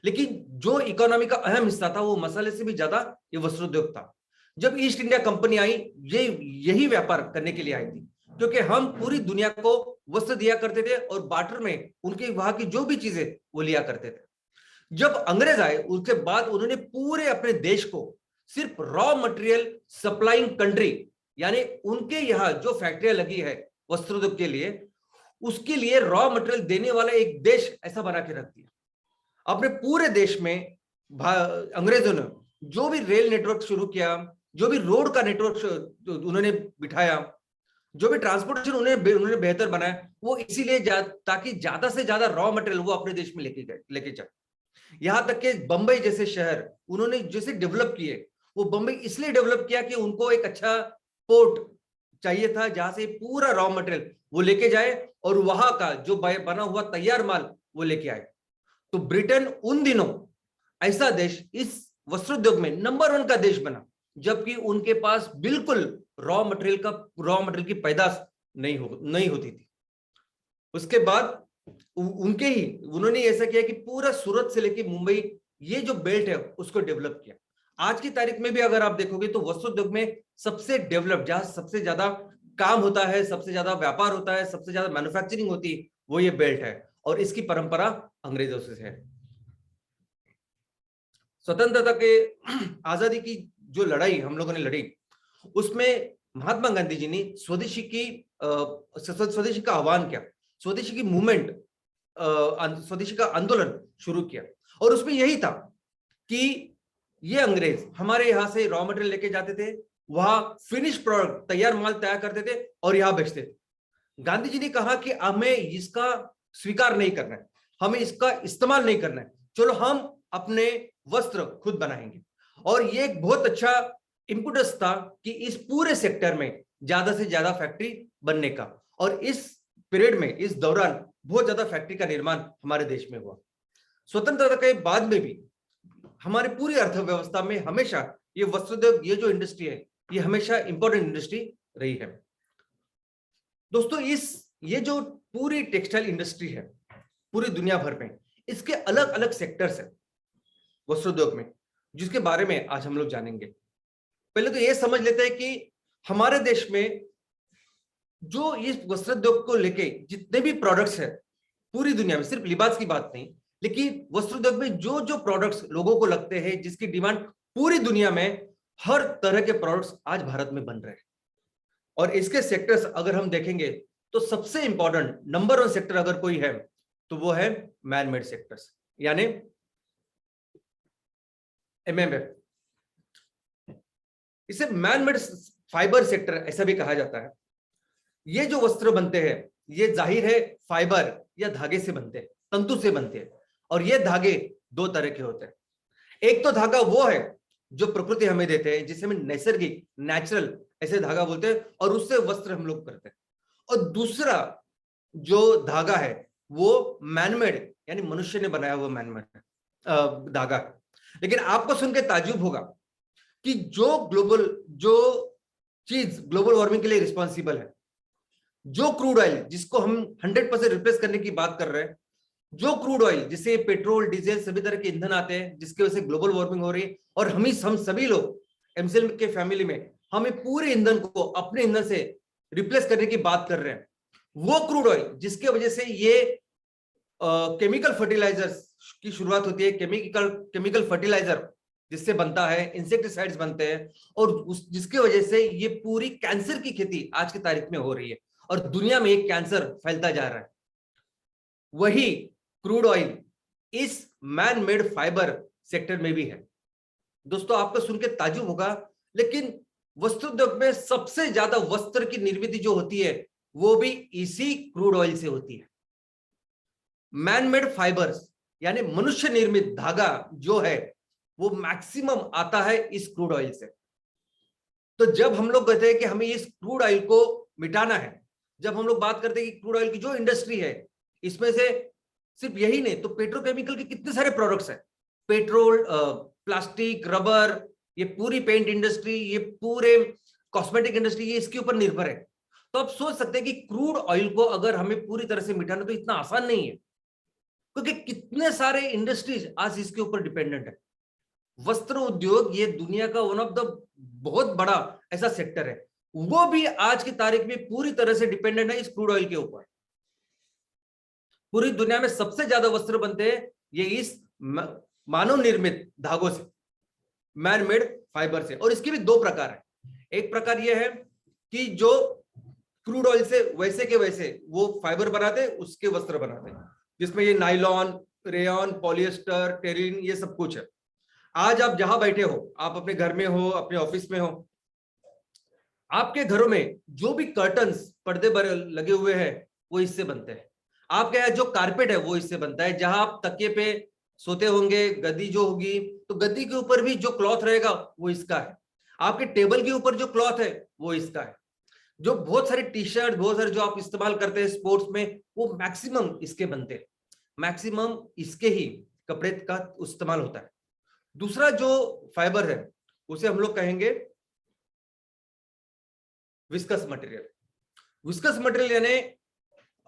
लेकिन जो इकोनॉमी का अहम हिस्सा था वो मसाले से भी ज्यादा ये वस्त्रोद्योग था। जब ईस्ट इंडिया कंपनी आई, ये यही व्यापार करने के लिए आई थी, क्योंकि हम पूरी दुनिया को वस्त्र दिया करते थे और बार्टर में उनके वहां की जो भी चीजें वो लिया करते थे। जब अंग्रेज आए उसके बाद उन्होंने पूरे अपने देश को सिर्फ रॉ मटेरियल सप्लाइंग कंट्री, यानी उनके यहाँ जो फैक्ट्रियां लगी है वस्त्रोद्योग के लिए, उसके लिए रॉ मटेरियल देने वाला एक देश ऐसा बना के रख दिया। अपने पूरे देश में अंग्रेजों ने जो भी रेल नेटवर्क शुरू किया, जो भी रोड का नेटवर्क उन्होंने बिठाया, जो भी ट्रांसपोर्टेशन उन्होंने बेहतर बनाया, वो इसीलिए ताकि ज्यादा से ज्यादा रॉ मटेरियल वो अपने देश में लेके जाए। यहां तक कि बंबई जैसे शहर उन्होंने जैसे डेवलप किए, वो बंबई इसलिए डेवलप किया कि उनको एक अच्छा पोर्ट चाहिए था जहां से पूरा रॉ मटेरियल वो लेके जाए और वहां का जो बना हुआ तैयार माल वो लेके आए। तो ब्रिटेन उन दिनों ऐसा देश इस वस्त्रोद्योग में नंबर 1 का देश बना, जबकि उनके पास बिल्कुल रॉ मटेरियल की पैदाश नहीं होती थी। उसके बाद उन्होंने ऐसा किया कि पूरा सूरत से लेके मुंबई, ये जो बेल्ट है उसको डेवलप किया। आज की तारीख में भी अगर आप देखोगे तो वस्त्रोद्योग में सबसे डेवलप, जहां सबसे ज्यादा काम होता है, सबसे ज्यादा व्यापार होता है, सबसे ज्यादा मैन्युफैक्चरिंग होती है, वो ये बेल्ट है और इसकी परंपरा अंग्रेजों से है। स्वतंत्रता के आजादी की जो लड़ाई हम लोगों ने लड़ी, उसमें महात्मा गांधी जी ने स्वदेशी का आह्वान किया, स्वदेशी की मूवमेंट, स्वदेशी का आंदोलन शुरू किया। और उसमें यही था कि ये अंग्रेज हमारे यहाँ से रॉ मटेरियल लेके जाते थे, वहां फिनिश प्रोडक्ट, तैयार माल तैयार करते थे और यहाँ बेचते थे। गांधी जी ने कहा कि हमें इसका स्वीकार नहीं करना है, हमें इसका इस्तेमाल नहीं करना है, चलो हम अपने वस्त्र खुद बनाएंगे। और ये एक बहुत अच्छा इंपुटस था कि इस पूरे सेक्टर में ज्यादा से ज्यादा फैक्ट्री बनने का। और इस पीरियड में, इस दौरान बहुत ज्यादा फैक्ट्री का निर्माण हमारे देश में हुआ। स्वतंत्रता के बाद में भी हमारी पूरी अर्थव्यवस्था में हमेशा ये वस्त्रोद्योग, ये जो इंडस्ट्री है, ये हमेशा इंपॉर्टेंट इंडस्ट्री रही है। दोस्तों, ये जो पूरी टेक्सटाइल इंडस्ट्री है पूरी दुनिया भर में, इसके अलग अलग सेक्टर्स है वस्त्रोद्योग में, जिसके बारे में आज हम लोग जानेंगे। पहले तो ये समझ लेते हैं कि हमारे देश में जो इस वस्त्रोद्योग को लेके जितने भी प्रोडक्ट्स है पूरी दुनिया में, सिर्फ लिबास की बात नहीं, लेकिन वस्त्रोद्योग में जो जो प्रोडक्ट्स लोगों को लगते हैं, जिसकी डिमांड पूरी दुनिया में, हर तरह के प्रोडक्ट्स आज भारत में बन रहे हैं। और इसके सेक्टर्स अगर हम देखेंगे तो सबसे इंपॉर्टेंट नंबर 1 सेक्टर अगर कोई है तो वो है मैन मेड सेक्टर्स, यानी MMF। इसे मैन मेड फाइबर सेक्टर ऐसा भी कहा जाता है। ये जो वस्त्र बनते हैं ये जाहिर है फाइबर या धागे से बनते हैं, तंतु से बनते हैं। और ये धागे दो तरह के होते हैं। एक तो धागा वो है जो प्रकृति हमें देते हैं, जिसे हम नैसर्गिक नेचुरल ऐसे धागा बोलते हैं, और उससे वस्त्र हम लोग करते हैं। और दूसरा जो धागा है वो मैनमेड यानी मनुष्य ने बनाया हुआ मैनमेड धागा है। लेकिन आपको सुन के ताज्जुब होगा कि जो चीज ग्लोबल वार्मिंग के लिए रिस्पॉन्सिबल है, जो क्रूड ऑयल जिसको हम 100% रिप्लेस करने की बात कर रहे हैं, जो क्रूड ऑयल जिससे पेट्रोल डीजल सभी तरह के ईंधन आते हैं जिसकी वजह से ग्लोबल वार्मिंग हो रही है, और हम सभी लोग एमसीएल के फैमिली में हमें पूरे ईंधन को अपने ईंधन से रिप्लेस करने की बात कर रहे हैं, वो क्रूड ऑयल जिसके वजह से ये केमिकल फर्टिलाइजर्स की शुरुआत होती है, केमिकल फर्टिलाइजर जिससे बनता है, इंसेक्टिसाइड्स बनते हैं, और जिसकी वजह से ये पूरी कैंसर की खेती आज की तारीख में हो रही है और दुनिया में एक कैंसर फैलता जा रहा है। वही क्रूड ऑयल इस मैन मेड फाइबर सेक्टर में भी है। दोस्तों आपको सुन के ताज्जुब होगा, लेकिन वस्त्र उद्योग में सबसे ज्यादा वस्त्र की निर्मित जो होती है वो भी इसी क्रूड ऑयल से होती है। मैन मेड फाइबर्स यानी मनुष्य निर्मित धागा जो है वो मैक्सिमम आता है इस क्रूड ऑयल से। तो जब हम लोग कहते हैं कि हमें इस क्रूड ऑयल को मिटाना है, जब हम लोग बात करते हैं कि क्रूड ऑयल की जो इंडस्ट्री है इसमें से सिर्फ यही नहीं तो पेट्रोकेमिकल के कितने सारे प्रोडक्ट्स हैं, पेट्रोल, प्लास्टिक, रबर, ये पूरी पेंट इंडस्ट्री, ये पूरे कॉस्मेटिक इंडस्ट्री, ये इसके ऊपर निर्भर है। तो आप सोच सकते हैं कि क्रूड ऑयल को अगर हमें पूरी तरह से मिटाना तो इतना आसान नहीं है, क्योंकि कितने सारे इंडस्ट्रीज आज इसके ऊपर डिपेंडेंट है। वस्त्र उद्योग ये दुनिया का वन ऑफ द बहुत बड़ा ऐसा सेक्टर है, वो भी आज की तारीख में पूरी तरह से डिपेंडेंट है इस क्रूड ऑयल के ऊपर। पूरी दुनिया में सबसे ज्यादा वस्त्र बनते हैं ये इस मानव निर्मित धागों से, मैन मेड फाइबर से। और इसके भी दो प्रकार है। एक प्रकार यह है कि जो क्रूड ऑयल से वैसे के वैसे वो फाइबर बनाते हैं, उसके वस्त्र बनाते हैं, जिसमें ये नायलॉन, रेयॉन, पॉलिएस्टर, टेरिन, ये सब कुछ है। आज आप जहां बैठे हो, आप अपने घर में हो, अपने ऑफिस में हो, आपके घरों में जो भी कर्टन्स, पर्दे लगे हुए हैं वो इससे बनते हैं। आपके यहाँ जो कारपेट है वो इससे बनता है। जहां आप तकिए पे सोते होंगे, गद्दी जो होगी, तो गद्दी के ऊपर भी जो क्लॉथ रहेगा वो इसका है। आपके टेबल के ऊपर जो क्लॉथ है वो इसका है। जो बहुत सारे टी शर्ट, बहुत सारे जो आप इस्तेमाल करते हैं स्पोर्ट्स में, वो मैक्सिमम इसके बनते हैं, मैक्सिमम इसके ही कपड़े का इस्तेमाल होता है। दूसरा जो फाइबर है उसे हम लोग कहेंगे विस्कस मटेरियल। विस्कस मटेरियल यानी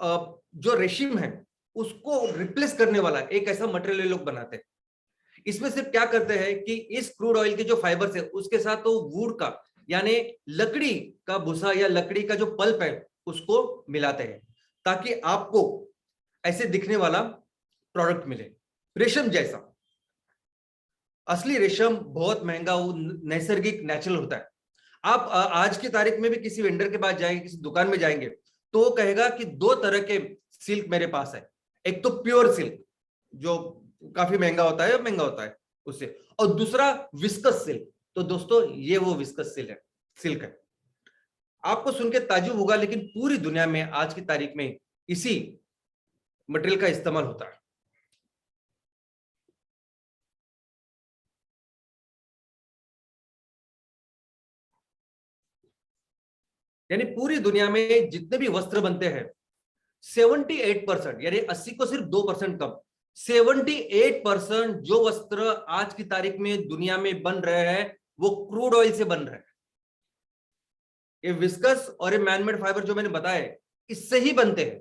जो रेशिम है उसको रिप्लेस करने वाला एक ऐसा मटेरियल लोग बनाते हैं। इसमें सिर्फ क्या करते हैं कि इस क्रूड ऑयल के जो फाइबर्स है उसके साथ तो वुड का यानी लकड़ी का भूसा या लकड़ी का जो पल्प है उसको मिलाते हैं, ताकि आपको ऐसे दिखने वाला प्रोडक्ट मिले, रेशम जैसा। असली रेशम बहुत महंगा, नैसर्गिक, नेचुरल होता है। आप आज की तारीख में भी किसी वेंडर के पास जाएंगे, किसी दुकान में जाएंगे, तो वो कहेगा कि दो तरह के सिल्क मेरे पास है। एक तो प्योर सिल्क जो काफी महंगा होता है उससे, और दूसरा विस्कस सिल्क। तो दोस्तों ये वो विस्कस सिल्क है। आपको सुन के ताज्जुब होगा, लेकिन पूरी दुनिया में आज की तारीख में इसी मटेरियल का इस्तेमाल होता है। यानी पूरी दुनिया में जितने भी वस्त्र बनते हैं 78% यानी 80 को सिर्फ 2% कम, 78% जो वस्त्र आज की तारीख में दुनिया में बन रहे हैं वो क्रूड ऑयल से बन रहे हैं। ये विस्कस और ये मैनमेड फाइबर जो मैंने बताया इससे ही बनते हैं।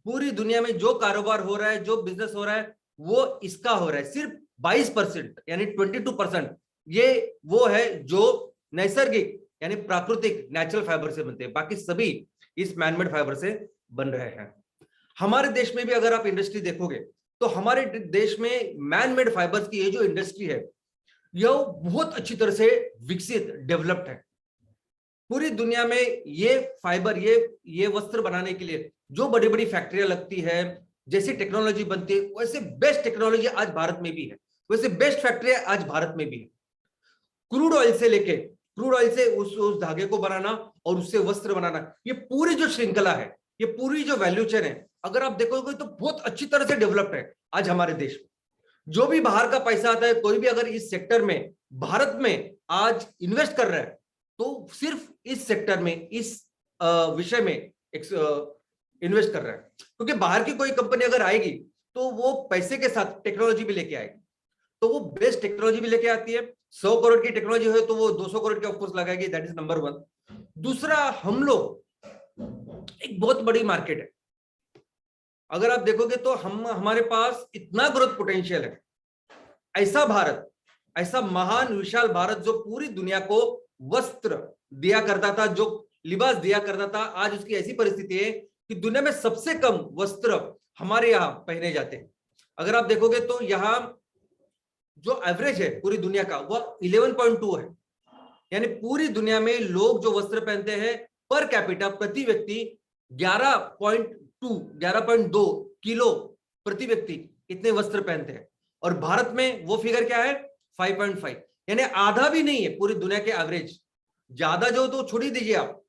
पूरी दुनिया में जो कारोबार हो रहा है, जो बिजनेस हो रहा है, वो इसका हो रहा है। सिर्फ 22% यानी 22% ये वो है जो नैसर्गिक यानी प्राकृतिक नेचुरल फाइबर से बनते हैं, बाकी सभी इस मैनमेड फाइबर से बन रहे हैं। हमारे देश में भी अगर आप इंडस्ट्री देखोगे तो हमारे देश में मैनमेड फाइबर्स की ये जो इंडस्ट्री है यह बहुत अच्छी तरह से विकसित, डेवलप्ड है। पूरी दुनिया में ये फाइबर, ये वस्त्र बनाने के लिए जो बड़ी बड़ी फैक्ट्रियां लगती है, जैसी टेक्नोलॉजी बनती है, वैसे बेस्ट टेक्नोलॉजी आज भारत में भी है, वैसे बेस्ट फैक्ट्रियां आज भारत में भी है। क्रूड ऑयल से लेके क्रूड ऑयल से उस धागे को बनाना और उससे वस्त्र बनाना, ये पूरी जो श्रृंखला है, ये पूरी जो वैल्यू चेन है, अगर आप देखोगे तो बहुत अच्छी तरह से डेवलप्ड है आज हमारे देश में। जो भी बाहर का पैसा आता है, कोई भी अगर इस सेक्टर में भारत में आज इन्वेस्ट कर रहा है, तो सिर्फ इस सेक्टर में, इस विषय में इन्वेस्ट कर रहा है। क्योंकि बाहर की कोई कंपनी अगर आएगी तो वो पैसे के साथ टेक्नोलॉजी भी लेके आएगी, तो वो बेस्ट टेक्नोलॉजी भी लेके आती है। 100 करोड़ की टेक्नोलॉजी हो तो वो 200 करोड़ की ऑफकोर्स लगाएगी, दैट इज नंबर 1। दूसरा, हम लोग एक बहुत बड़ी मार्केट है, अगर आप देखोगे तो हमारे पास इतना ग्रोथ पोटेंशियल है। ऐसा भारत, ऐसा महान विशाल भारत जो पूरी दुनिया को वस्त्र दिया करता था, जो लिबास दिया करता था, आज उसकी ऐसी परिस्थिति है कि दुनिया में सबसे कम वस्त्र हमारे यहाँ पहने जाते हैं। अगर आप देखोगे तो यहाँ जो एवरेज है पूरी दुनिया का वो 11.2 है, यानी पूरी दुनिया में लोग जो वस्त्र पहनते हैं पर कैपिटा, प्रति व्यक्ति 11.2 किलो प्रति व्यक्ति इतने वस्त्र पहनते हैं। और भारत में वो फिगर क्या है? 5.5, यानी आधा भी नहीं है पूरी दुनिया के एवरेज। ज्यादा जो तो छोड़ ही दीजिए आप,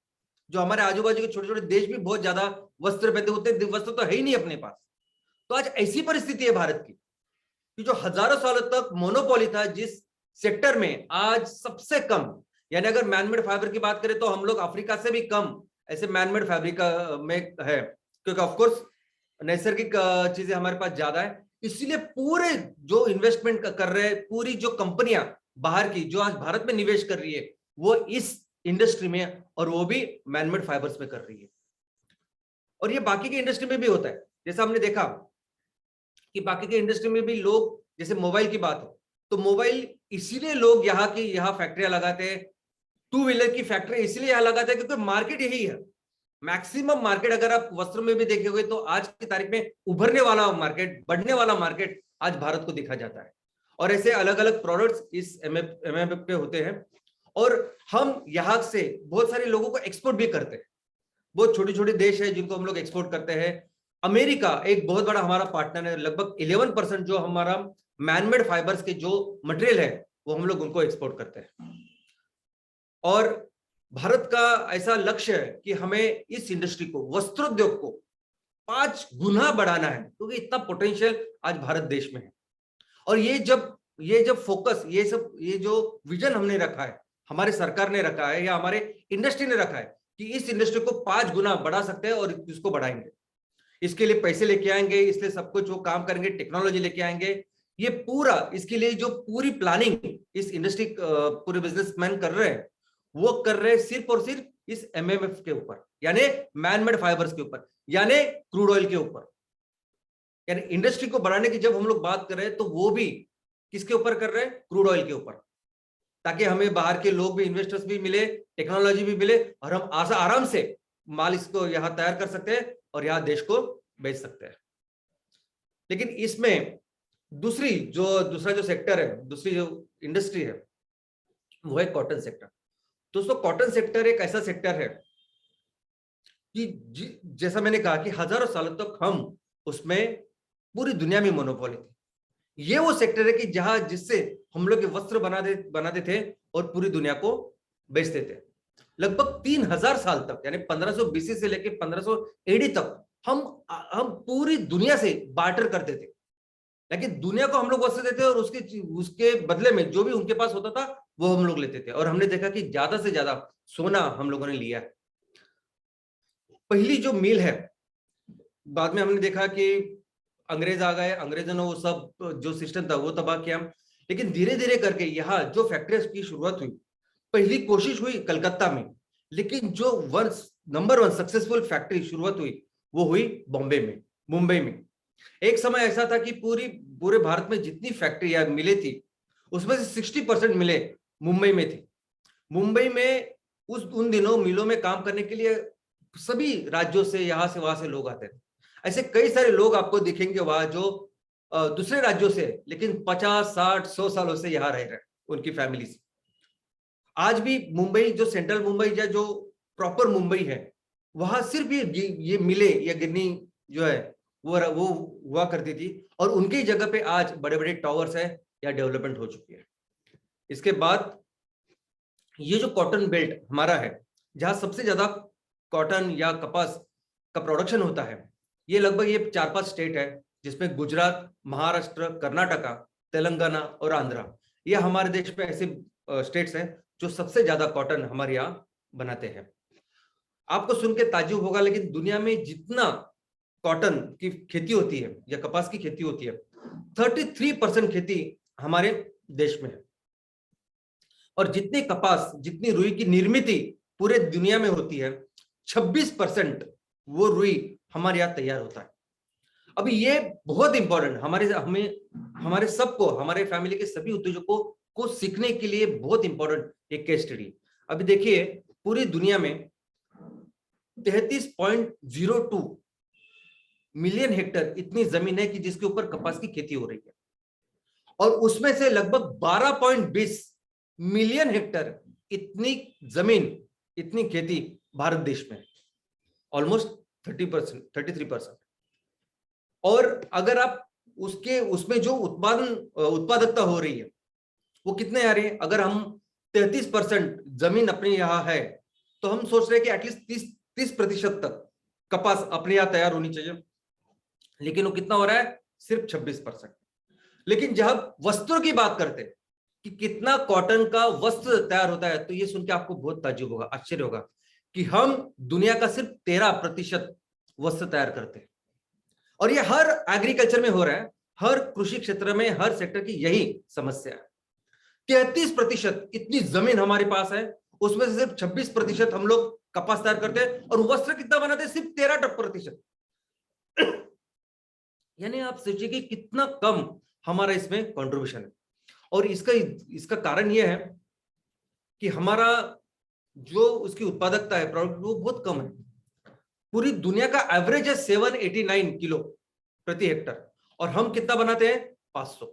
जो हमारे आजू बाजू के छोटे छोटे देश भी बहुत ज्यादा वस्त्र पहनते होते, वस्त्र तो है ही नहीं अपने पास। तो आज ऐसी परिस्थिति है भारत की कि जो हजारों सालों तक मोनोपोली था जिस सेक्टर में, आज सबसे कम, यानी अगर मैनमेड फाइबर की बात करें तो हम लोग अफ्रीका से भी कम ऐसे मैनमेड फैब्रिक में है, क्योंकि ऑफकोर्स नैसर्गिक चीजें हमारे पास ज्यादा है। इसलिए पूरे जो इन्वेस्टमेंट कर रहे हैं, पूरी जो कंपनियां बाहर की जो आज भारत में निवेश कर रही है, वो इस इंडस्ट्री में, और वो भी मैनमेड फाइबर्स में कर रही है। और ये बाकी की इंडस्ट्री में भी होता है। जैसा हमने देखा कि बाकी के इंडस्ट्री में भी लोग, जैसे मोबाइल की बात हो तो मोबाइल इसीलिए लोग यहाँ फैक्ट्रियां लगाते हैं, 2 व्हीलर की फैक्ट्री इसलिए यहाँ लगाते हैं क्योंकि मार्केट यही है। मैक्सिमम मार्केट अगर आप वस्त्रों में भी देखोगे तो आज की तारीख में उभरने वाला मार्केट, बढ़ने वाला मार्केट आज भारत को दिखा जाता है। और ऐसे अलग अलग प्रोडक्ट्स इस एमएफएफ पे होते हैं, और हम यहाँ से बहुत सारे लोगों को एक्सपोर्ट भी करते हैं। बहुत छोटे छोटे देश है जिनको हम लोग एक्सपोर्ट करते हैं। अमेरिका एक बहुत बड़ा हमारा पार्टनर है, लगभग 11% जो हमारा मैनमेड फाइबर्स के जो मटेरियल है वो हम लोग उनको एक्सपोर्ट करते हैं। और भारत का ऐसा लक्ष्य है कि हमें इस इंडस्ट्री को, वस्त्रोद्योग को 5 गुना बढ़ाना है, क्योंकि इतना पोटेंशियल आज भारत देश में है। और ये जब फोकस, ये जो विजन हमने रखा है, हमारे सरकार ने रखा है या हमारे इंडस्ट्री ने रखा है कि इस इंडस्ट्री को 5 गुना बढ़ा सकते हैं और इसको बढ़ाएंगे। इसके लिए पैसे लेके आएंगे, इसलिए सब कुछ वो काम करेंगे, टेक्नोलॉजी लेके आएंगे। ये पूरा, इसके लिए जो पूरी प्लानिंग इस इंडस्ट्री पूरे बिजनेसमैन कर रहे हैं, वो कर रहे हैं सिर्फ और सिर्फ इस एमएमएफ के ऊपर, यानी मैनमेड फाइबर्स के ऊपर, यानी क्रूड ऑयल के ऊपर। यानी इंडस्ट्री को बढ़ाने की जब हम लोग बात कर रहे हैं तो वो भी किसके ऊपर कर रहे हैं? क्रूड ऑयल के ऊपर, ताकि हमें बाहर के लोग भी, इन्वेस्टर्स भी मिले, टेक्नोलॉजी भी मिले, और हम आराम से माल इसको यहाँ तैयार कर सकते हैं और यहाँ देश को बेच सकते हैं। लेकिन इसमें दूसरा जो सेक्टर है, दूसरी जो इंडस्ट्री है, वो है कॉटन सेक्टर। दोस्तों, कॉटन सेक्टर एक ऐसा सेक्टर है कि जैसा मैंने कहा कि हजारों सालों तक हम उसमें पूरी दुनिया में मोनोपोली थी। ये वो सेक्टर है कि जिससे हम लोग वस्त्र बनाते थे और पूरी दुनिया को बेचते थे। लगभग 3000 साल तक, यानी 1500 BC से लेकर 1500 AD तक हम पूरी दुनिया से बार्टर करते थे, लेकिन दुनिया को हम लोग वस्त्र देते और उसके बदले में जो भी उनके पास होता था वो हम लोग लेते थे। और हमने देखा कि ज्यादा से ज्यादा सोना हम लोगों ने लिया है। पहली जो मिल है, बाद में हमने देखा कि अंग्रेज आ गए, अंग्रेजों ने वो सब जो सिस्टम था वो तबाह किया। लेकिन धीरे धीरे करके यहाँ जो फैक्ट्रीज की शुरुआत हुई, पहली कोशिश हुई कलकत्ता में, लेकिन जो नंबर 1 सक्सेसफुल फैक्ट्री शुरुआत हुई वो हुई बॉम्बे में, मुंबई में। एक समय ऐसा था कि पूरे भारत में जितनी फैक्ट्री या मिलें थी उसमें से 60% मिलें मुंबई में थी। मुंबई में उन दिनों मिलों में काम करने के लिए सभी राज्यों से, यहाँ से वहां से लोग आते थे। ऐसे कई सारे लोग आपको दिखेंगे वहां जो दूसरे राज्यों से, लेकिन 50, 60, 100 सालों से यहाँ रह रहे हैं उनकी फैमिली से। आज भी मुंबई, जो सेंट्रल मुंबई या जो प्रॉपर मुंबई है, वहां सिर्फ ये मिले या गिरनी जो है वो हुआ करती थी, और उनकी जगह पे आज बड़े बड़े टावर्स है या डेवलपमेंट हो चुकी है। इसके बाद ये जो कॉटन बेल्ट हमारा है, जहां सबसे ज्यादा कॉटन या कपास का प्रोडक्शन होता है, ये लगभग ये 4-5 स्टेट है, जिसमें गुजरात, महाराष्ट्र, कर्नाटका, तेलंगाना और आंध्रा। ये हमारे देश में ऐसे स्टेट्स हैं जो सबसे ज्यादा कॉटन हमारे यहाँ बनाते हैं। आपको सुन के ताज्जुब होगा, लेकिन दुनिया में जितना कॉटन की खेती होती है या कपास की खेती होती है, 33% खेती हमारे देश में है। और जितनी कपास, जितनी रुई की निर्मित पूरे दुनिया में होती है, 26% वो रुई हमारे यहाँ तैयार होता है। अभी ये बहुत इंपॉर्टेंट हमारे सबको, हमारे फैमिली के सभी उद्योजकों को सीखने के लिए बहुत इंपॉर्टेंट एक केस स्टडी। अभी देखिए, पूरी दुनिया में 33.02 मिलियन हेक्टेयर इतनी जमीन है कि जिसके ऊपर कपास की खेती हो रही है, और उसमें से लगभग 12.20 मिलियन हेक्टेयर इतनी जमीन, इतनी खेती भारत देश में, ऑलमोस्ट 30%, 33%। और अगर आप उसमें जो उत्पादकता हो रही है वो कितने आ रही है, अगर हम 33% जमीन अपने यहाँ है, तो हम सोच रहे हैं कि एटलीस्ट 30% तक कपास अपने यहाँ तैयार होनी चाहिए, लेकिन वो कितना हो रहा है, सिर्फ 26%। लेकिन जब वस्त्रों की बात करते हैं कि कितना कॉटन का वस्त्र तैयार होता है, तो ये सुन के आपको बहुत ताज्जुब होगा, आश्चर्य होगा कि हम दुनिया का सिर्फ 13% वस्त्र तैयार करते हैं। और ये हर एग्रीकल्चर में हो रहा है, हर कृषि क्षेत्र में, हर सेक्टर की यही समस्या है। 33% इतनी जमीन हमारे पास है, उसमें से सिर्फ 26% हम लोग कपास तैयार करते हैं, और वस्त्र कितना बनाते हैं, सिर्फ 13%। यानी आप सोचिए कि कितना कम हमारा इसमें कंट्रीब्यूशन है। और इसका कारण यह है कि हमारा जो उसकी उत्पादकता है, प्रोडक्ट, वो बहुत कम है। पूरी दुनिया का एवरेज है 789 किलो प्रति हेक्टर, और हम कितना बनाते हैं, 500।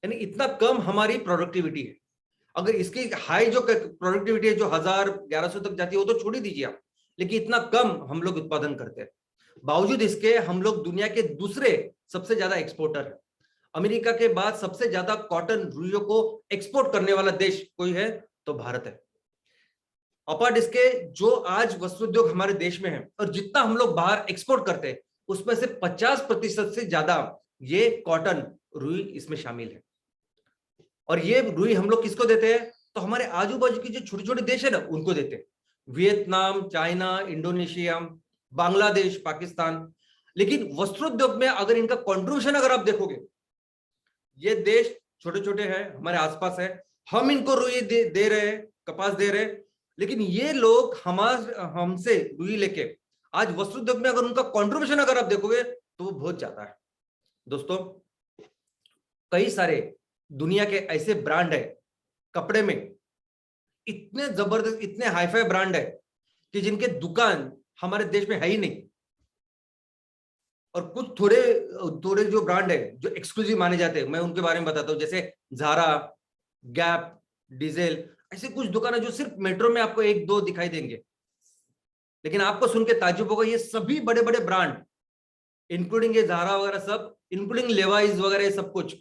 यानी इतना कम हमारी प्रोडक्टिविटी है। अगर इसकी हाई जो प्रोडक्टिविटी है, जो 1000-1100 तक जाती है, वो तो छोड़ ही दीजिए आप, लेकिन इतना कम हम लोग उत्पादन करते हैं। बावजूद इसके हम लोग दुनिया के दूसरे सबसे ज्यादा एक्सपोर्टर है। अमेरिका के बाद सबसे ज्यादा कॉटन रुइयों को एक्सपोर्ट करने वाला देश कोई है तो भारत है। अपार्ट इसके, जो आज वस्त्रोद्योग हमारे देश में है और जितना हम लोग बाहर एक्सपोर्ट करते हैं, उसमें से 50% से ज्यादा ये कॉटन रुई इसमें शामिल है। और ये रुई हम लोग किसको देते हैं, तो हमारे आजू बाजू की जो छोटे छोटे देश है ना, उनको देते हैं। Vietnam, China, Indonesia, Bangladesh, Pakistan. लेकिन वस्त्रोद्योग में अगर इनका कंट्रीब्यूशन अगर आप देखोगे, ये देश छोटे छोटे हैं, हमारे आसपास है, हम इनको रुई दे रहे हैं, कपास दे रहे हैं, लेकिन ये लोग हमसे रुई लेके आज वस्त्रोद्योग में अगर उनका कंट्रीब्यूशन अगर आप देखोगे तो वो बहुत ज्यादा है। दोस्तों, कई सारे दुनिया के ऐसे ब्रांड है कपड़े में, इतने जबरदस्त, इतने हाईफाई ब्रांड है कि जिनके दुकान हमारे देश में है ही नहीं। और कुछ थोड़े जो ब्रांड है जो एक्सक्लूसिव माने जाते हैं, मैं उनके बारे में बताता हूं, जैसे ज़ारा, गैप, डीजल, ऐसे कुछ दुकानें जो सिर्फ मेट्रो में आपको 1-2 दिखाई देंगे। लेकिन आपको सुन के ताज्जुब होगा, ये सभी बड़े बड़े ब्रांड, इंक्लूडिंग ये ज़ारा वगैरह सब, इंक्लूडिंग लेवाइज वगैरह सब कुछ,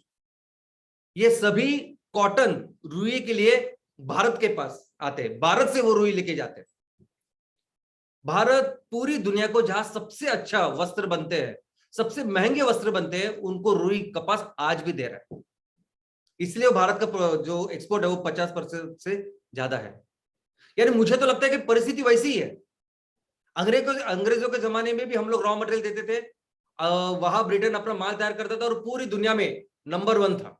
ये सभी कॉटन रुई के लिए भारत के पास आते हैं, भारत से वो रुई लेके जाते हैं। भारत पूरी दुनिया को जहां सबसे अच्छा वस्त्र बनते हैं, सबसे महंगे वस्त्र बनते हैं, उनको रुई कपास आज भी दे रहा है। इसलिए भारत का जो एक्सपोर्ट है वो 50% से ज्यादा है। यानी मुझे तो लगता है कि परिस्थिति वैसी ही है। अंग्रेजों के जमाने में भी हम लोग रॉ मटेरियल देते थे, वहां ब्रिटेन अपना माल तैयार करता था और पूरी दुनिया में नंबर 1 था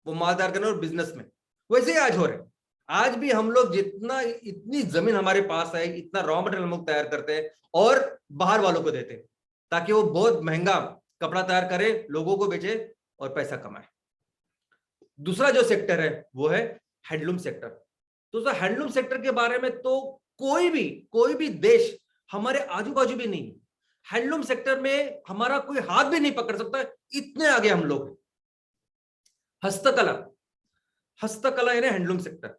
वो माल तैयार करने और बिजनेस में। वैसे ही आज हो रहा है। आज भी हम लोग इतनी जमीन हमारे पास है, इतना रॉ मटेरियल हम लोग तैयार करते हैं और बाहर वालों को देते हैं, ताकि वो बहुत महंगा कपड़ा तैयार करे, लोगों को बेचे और पैसा कमाए। दूसरा जो सेक्टर है वो है हैंडलूम सेक्टर। तो हैंडलूम सेक्टर के बारे में तो कोई भी देश हमारे आजू बाजू भी नहीं, हैंडलूम सेक्टर में हमारा कोई हाथ भी नहीं पकड़ सकता, इतने आगे हम लोग हैं। हस्तकला यानी हैंडलूम सेक्टर।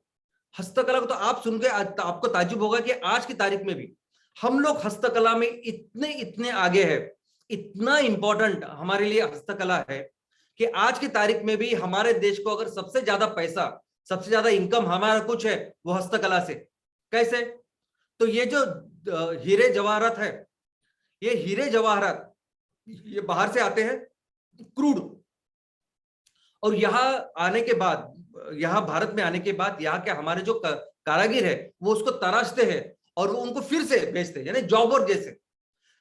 हस्तकला को तो आप सुन के आपको ताज्जुब होगा कि आज की तारीख में भी हम लोग हस्तकला में इतने आगे हैं, इतना इंपॉर्टेंट हमारे लिए हस्तकला है कि आज की तारीख में भी हमारे देश को अगर सबसे ज्यादा पैसा, सबसे ज्यादा इनकम हमारा कुछ है वो हस्तकला से। कैसे? तो ये जो हीरे जवाहरात है, ये हीरे जवाहरात ये बाहर से आते हैं क्रूड, और यहाँ आने के बाद, यहाँ भारत में आने के बाद यहाँ के हमारे जो कारागिर है वो उसको तराशते हैं और वो उनको फिर से बेचते हैं, यानी जॉबर जैसे।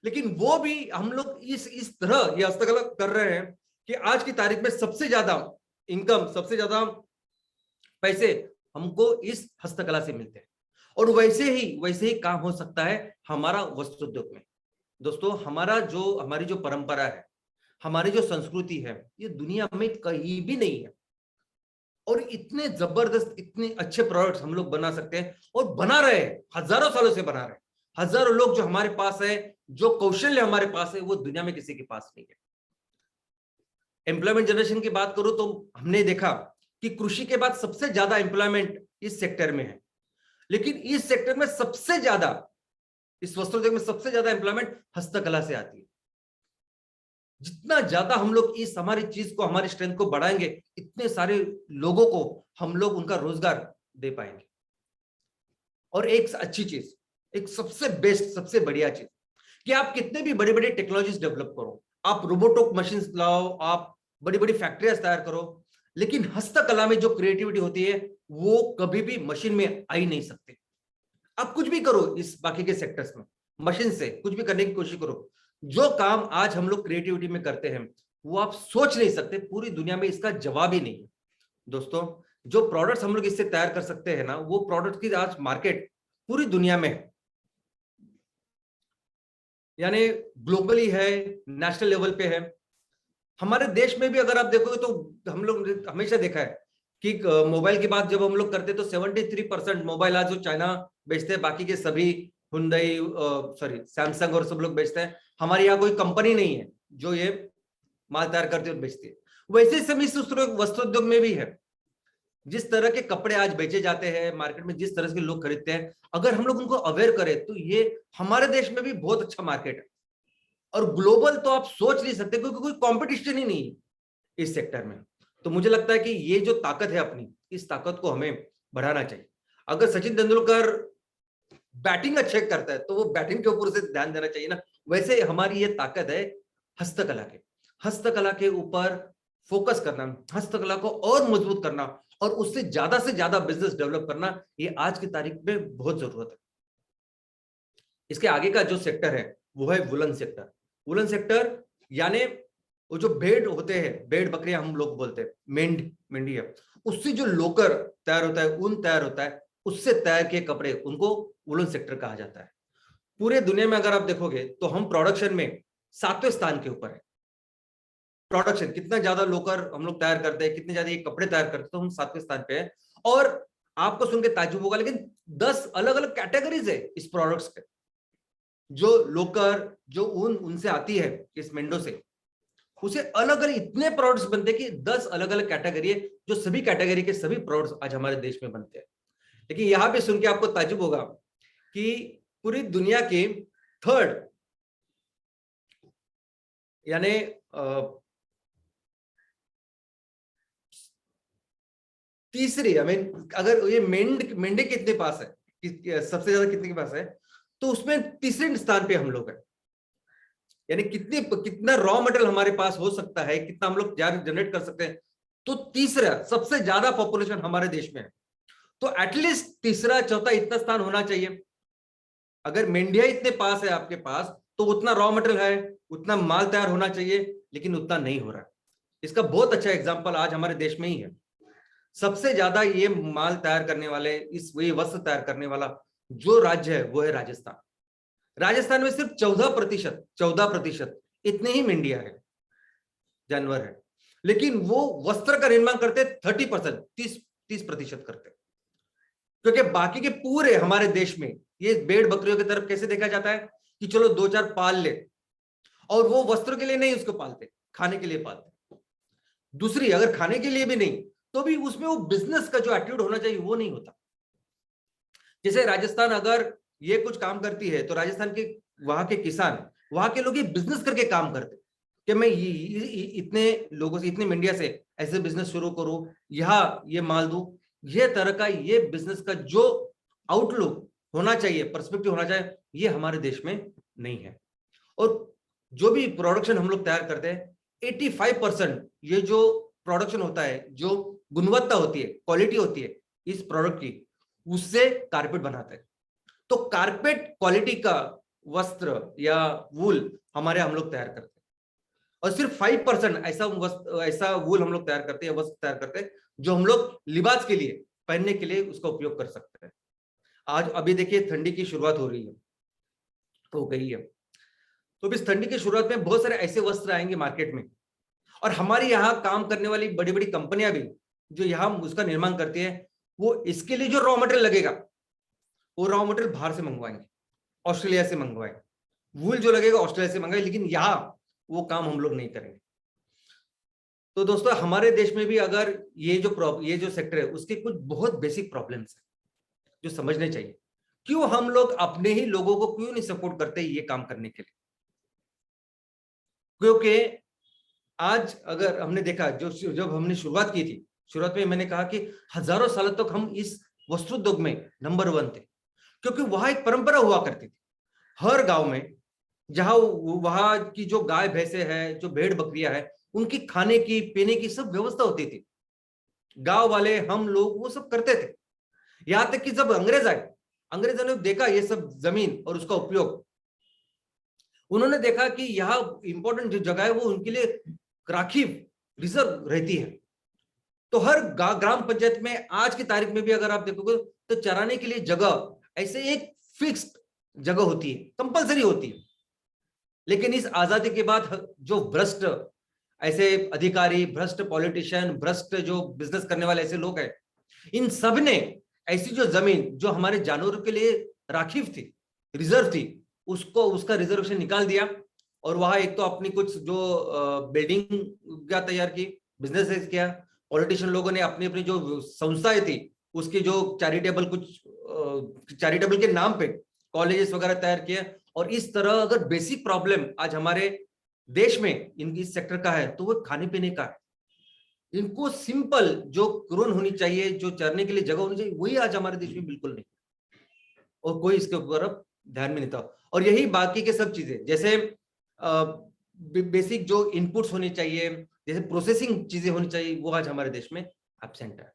लेकिन वो भी हम लोग इस तरह ये हस्तकला कर रहे हैं कि आज की तारीख में सबसे ज्यादा इनकम, सबसे ज्यादा पैसे हमको इस हस्तकला से मिलते हैं। और वैसे ही काम हो सकता है हमारा वस्त्र उद्योग में। दोस्तों, हमारी जो परंपरा है, हमारी जो संस्कृति है, ये दुनिया में कहीं भी नहीं है। और इतने जबरदस्त, इतने अच्छे प्रोडक्ट्स हम लोग बना सकते हैं और बना रहे हैं, हजारों सालों से बना रहे हैं। हजारों लोग जो हमारे पास है, जो कौशल्य हमारे पास है, वो दुनिया में किसी के पास नहीं है। एम्प्लॉयमेंट जनरेशन की बात करूं तो हमने देखा कि कृषि के बाद सबसे ज्यादा एम्प्लॉयमेंट इस सेक्टर में है, लेकिन इस सेक्टर में सबसे ज्यादा, इस वस्त्रोद्योग में सबसे ज्यादा एम्प्लॉयमेंट हस्तकला से आती है। जितना ज्यादा हम लोग इस हमारी चीज को, हमारी स्ट्रेंथ को बढ़ाएंगे, इतने सारे लोगों को हम लोग उनका रोजगार दे पाएंगे। और एक अच्छी चीज, एक सबसे बेस्ट, सबसे बढ़िया चीज, कि आप कितने भी बड़े बड़े टेक्नोलॉजीज डेवलप करो, आप रोबोटिक मशीन लाओ, आप बड़ी बड़ी फैक्ट्रियां तैयार करो, लेकिन हस्तकला में जो क्रिएटिविटी होती है वो कभी भी मशीन में आ ही नहीं सकती। आप कुछ भी करो इस बाकी के सेक्टर्स में, मशीन से कुछ भी करने की कोशिश करो, जो काम आज हम लोग क्रिएटिविटी में करते हैं वो आप सोच नहीं सकते, पूरी दुनिया में इसका जवाब ही नहीं है। दोस्तों, जो प्रोडक्ट्स हम लोग इससे तैयार कर सकते हैं ना, वो प्रोडक्ट की आज मार्केट पूरी दुनिया में है, यानी ग्लोबली है, नेशनल लेवल पे है। हमारे देश में भी अगर आप देखोगे तो हम लोग हमेशा देखा है कि मोबाइल की बात जब हम लोग करते तो 73% मोबाइल आज जो चाइना बेचते हैं, बाकी के सभी हुंडई, सैमसंग और सब लोग बेचते हैं। हमारे यहाँ कोई कंपनी नहीं है जो ये माल तैयार करती है और बेचती है। वैसे ही इस वस्त्र उद्योग में भी है। जिस तरह के कपड़े आज बेचे जाते हैं मार्केट में, जिस तरह के लोग खरीदते हैं, अगर हम लोग उनको अवेयर करें तो ये हमारे देश में भी बहुत अच्छा मार्केट है। और ग्लोबल तो आप सोच नहीं सकते, क्योंकि कोई कंपटीशन ही नहीं है इस सेक्टर में। तो मुझे लगता है कि ये जो ताकत है अपनी, इस ताकत को हमें बढ़ाना चाहिए। अगर सचिन तेंदुलकर बैटिंग अच्छे करता है तो वो बैटिंग के ऊपर से ध्यान देना चाहिए ना। वैसे हमारी ये ताकत है हस्तकला के ऊपर फोकस करना, हस्तकला को और मजबूत करना और उससे ज्यादा से ज्यादा बिजनेस डेवलप करना, ये आज की तारीख में बहुत जरूरत है। इसके आगे का जो सेक्टर है वो है वुलन सेक्टर। वुलन सेक्टर यानी वो जो भेड़ होते हैं, भेड़ बकरियां हम लोग बोलते हैं, मेंढी है, उससे जो लोकर तैयार होता है, ऊन तैयार होता है, उससे तैयार किए कपड़े, उनको वुलन सेक्टर कहा जाता है। पूरे दुनिया में अगर आप देखोगे तो हम प्रोडक्शन में 7वें स्थान के ऊपर है। प्रोडक्शन, कितना ज्यादा लोकर हम लोग तैयार करते हैं, कितने ज्यादा ये कपड़े तैयार करते हैं, तो हम 7वें स्थान पे है। और आपको सुन के ताज्जुब होगा, लेकिन 10 अलग अलग कैटेगरीज है इस प्रोडक्ट्स के। जो लोकर, जो ऊन उनसे आती है इस मेंढों से, उसे अलग अलग इतने प्रोडक्ट्स बनते हैं कि 10 अलग अलग कैटेगरी है, जो सभी कैटेगरी के सभी प्रोडक्ट्स आज हमारे देश में बनते हैं। लेकिन यहां पे सुन के आपको ताज्जुब होगा कि पूरी दुनिया की थर्ड, यानी तीसरी, अगर ये मेंढे कितने पास है, सबसे ज्यादा कितने के पास है, तो उसमें तीसरे स्थान पे हम लोग हैं। यानी कितना रॉ मटेरियल हमारे पास हो सकता है, कितना हम लोग जनरेट कर सकते हैं, तो तीसरा सबसे ज्यादा पॉपुलेशन हमारे देश में है। तो एटलीस्ट तीसरा चौथा इतना स्थान होना चाहिए। अगर मेंढिया इतने पास है आपके पास, तो उतना रॉ मटेरियल है, उतना माल तैयार होना चाहिए, लेकिन उतना नहीं हो रहा है। इसका बहुत अच्छा एग्जांपल आज हमारे देश में ही है। सबसे ज्यादा ये माल तैयार करने वाले, ये वस्त्र तैयार करने वाला जो राज्य है वो है राजस्थान। राजस्थान में सिर्फ 14% इतने ही मेंढिया है, जानवर है, लेकिन वो वस्त्र का निर्माण करते 30%, 30% करते। क्योंकि बाकी के पूरे हमारे देश में ये भेड़ बकरियों की तरफ कैसे देखा जाता है कि चलो 2-4 पाल ले, और वो वस्त्र के लिए नहीं उसको पालते, खाने के लिए पालते। दूसरी, अगर खाने के लिए भी नहीं तो भी उसमें वो बिजनेस का जो एटीट्यूड होना चाहिए वो नहीं होता। जैसे राजस्थान अगर ये कुछ काम करती है तो राजस्थान के वहां के किसान, वहां के लोग ये बिजनेस करके काम करते कि मैं इतने लोगों से, इतने मेंढिया से ऐसे बिजनेस शुरू करूं, यहाँ ये माल दूं, ये तरह का ये बिजनेस का जो आउटलुक होना चाहिए, पर्सपेक्टिव होना चाहिए, ये हमारे देश में नहीं है। और जो भी प्रोडक्शन हम लोग तैयार करते हैं 85% ये जो प्रोडक्शन होता है, जो गुणवत्ता होती है, क्वालिटी होती है इस प्रोडक्ट की, उससे कारपेट बनाते हैं। तो कारपेट क्वालिटी का वस्त्र या वूल हम लोग तैयार करते हैं, और सिर्फ 5% ऐसा वूल हम लोग तैयार करते हैं, वस्त्र तैयार करते हैं जो हम लोग लिबास के लिए, पहनने के लिए उसका उपयोग कर सकते हैं। आज अभी देखिए ठंडी की शुरुआत हो रही है, हो गई है, तो इस ठंडी की शुरुआत में बहुत सारे ऐसे वस्त्र आएंगे मार्केट में, और हमारे यहाँ काम करने वाली बड़ी बड़ी कंपनियां भी जो यहाँ उसका निर्माण करती है, वो इसके लिए जो रॉ मटेरियल लगेगा वो रॉ मटेरियल बाहर से मंगवाएंगे, ऑस्ट्रेलिया से मंगवाए, वूल जो लगेगा ऑस्ट्रेलिया से मंगवाए, लेकिन यहाँ वो काम हम लोग नहीं करेंगे। तो दोस्तों हमारे देश में भी अगर ये जो सेक्टर है उसके कुछ बहुत बेसिक प्रॉब्लम्स है जो समझने चाहिए। क्यों हम लोग अपने ही लोगों को क्यों नहीं सपोर्ट करते ये काम करने के लिए? क्योंकि आज अगर हमने देखा, जब हमने शुरुआत की थी, शुरुआत में मैंने कहा कि हजारों सालों तक हम इस वस्त्रोद्योग में नंबर 1 थे, क्योंकि वहां एक परंपरा हुआ करती थी। हर गांव में जहां वहां की जो गाय भैंसे है, जो भेड़ बकरियां है, उनकी खाने की पीने की सब व्यवस्था होती थी। गांव वाले हम लोग वो सब करते थे। यहां तक कि जब अंग्रेज आए, अंग्रेजों ने देखा ये सब जमीन और उसका उपयोग, उन्होंने देखा कि यहाँ इंपॉर्टेंट जो जगह है वो उनके लिए राखीव रिजर्व रहती है। तो हर ग्राम पंचायत में आज की तारीख में भी अगर आप देखोगे तो चराने के लिए जगह ऐसे एक फिक्स्ड जगह होती है, कंपलसरी होती है। लेकिन इस आजादी के बाद जो भ्रष्ट ऐसे अधिकारी, भ्रष्ट पॉलिटिशियन, भ्रष्ट जो बिजनेस करने वाले ऐसे लोग हैं, इन सब ने ऐसी जो जमीन जो हमारे जानवरों के लिए राखीव थी, रिजर्व थी, उसको उसका रिजर्वेशन निकाल दिया, और वहां एक तो अपनी कुछ जो बिल्डिंग क्या तैयार की, बिजनेस किया, पॉलिटिशियन लोगों ने अपनी अपनी जो संस्थाएं थी उसकी जो चैरिटेबल के नाम पे कॉलेजेस वगैरह तैयार किए। और इस तरह अगर बेसिक प्रॉब्लम आज हमारे देश में इस सेक्टर का है तो वो खाने पीने का है। इनको सिंपल जो क्रोन होनी चाहिए, जो चरने के लिए जगह होनी चाहिए, वही आज हमारे देश में बिल्कुल नहीं, और कोई इसके ऊपर ध्यान में नहीं था। और यही बाकी के सब चीजें, जैसे बेसिक जो इनपुट्स होनी चाहिए, जैसे प्रोसेसिंग चीजें होनी चाहिए, वो आज हमारे देश में एब्सेंट है।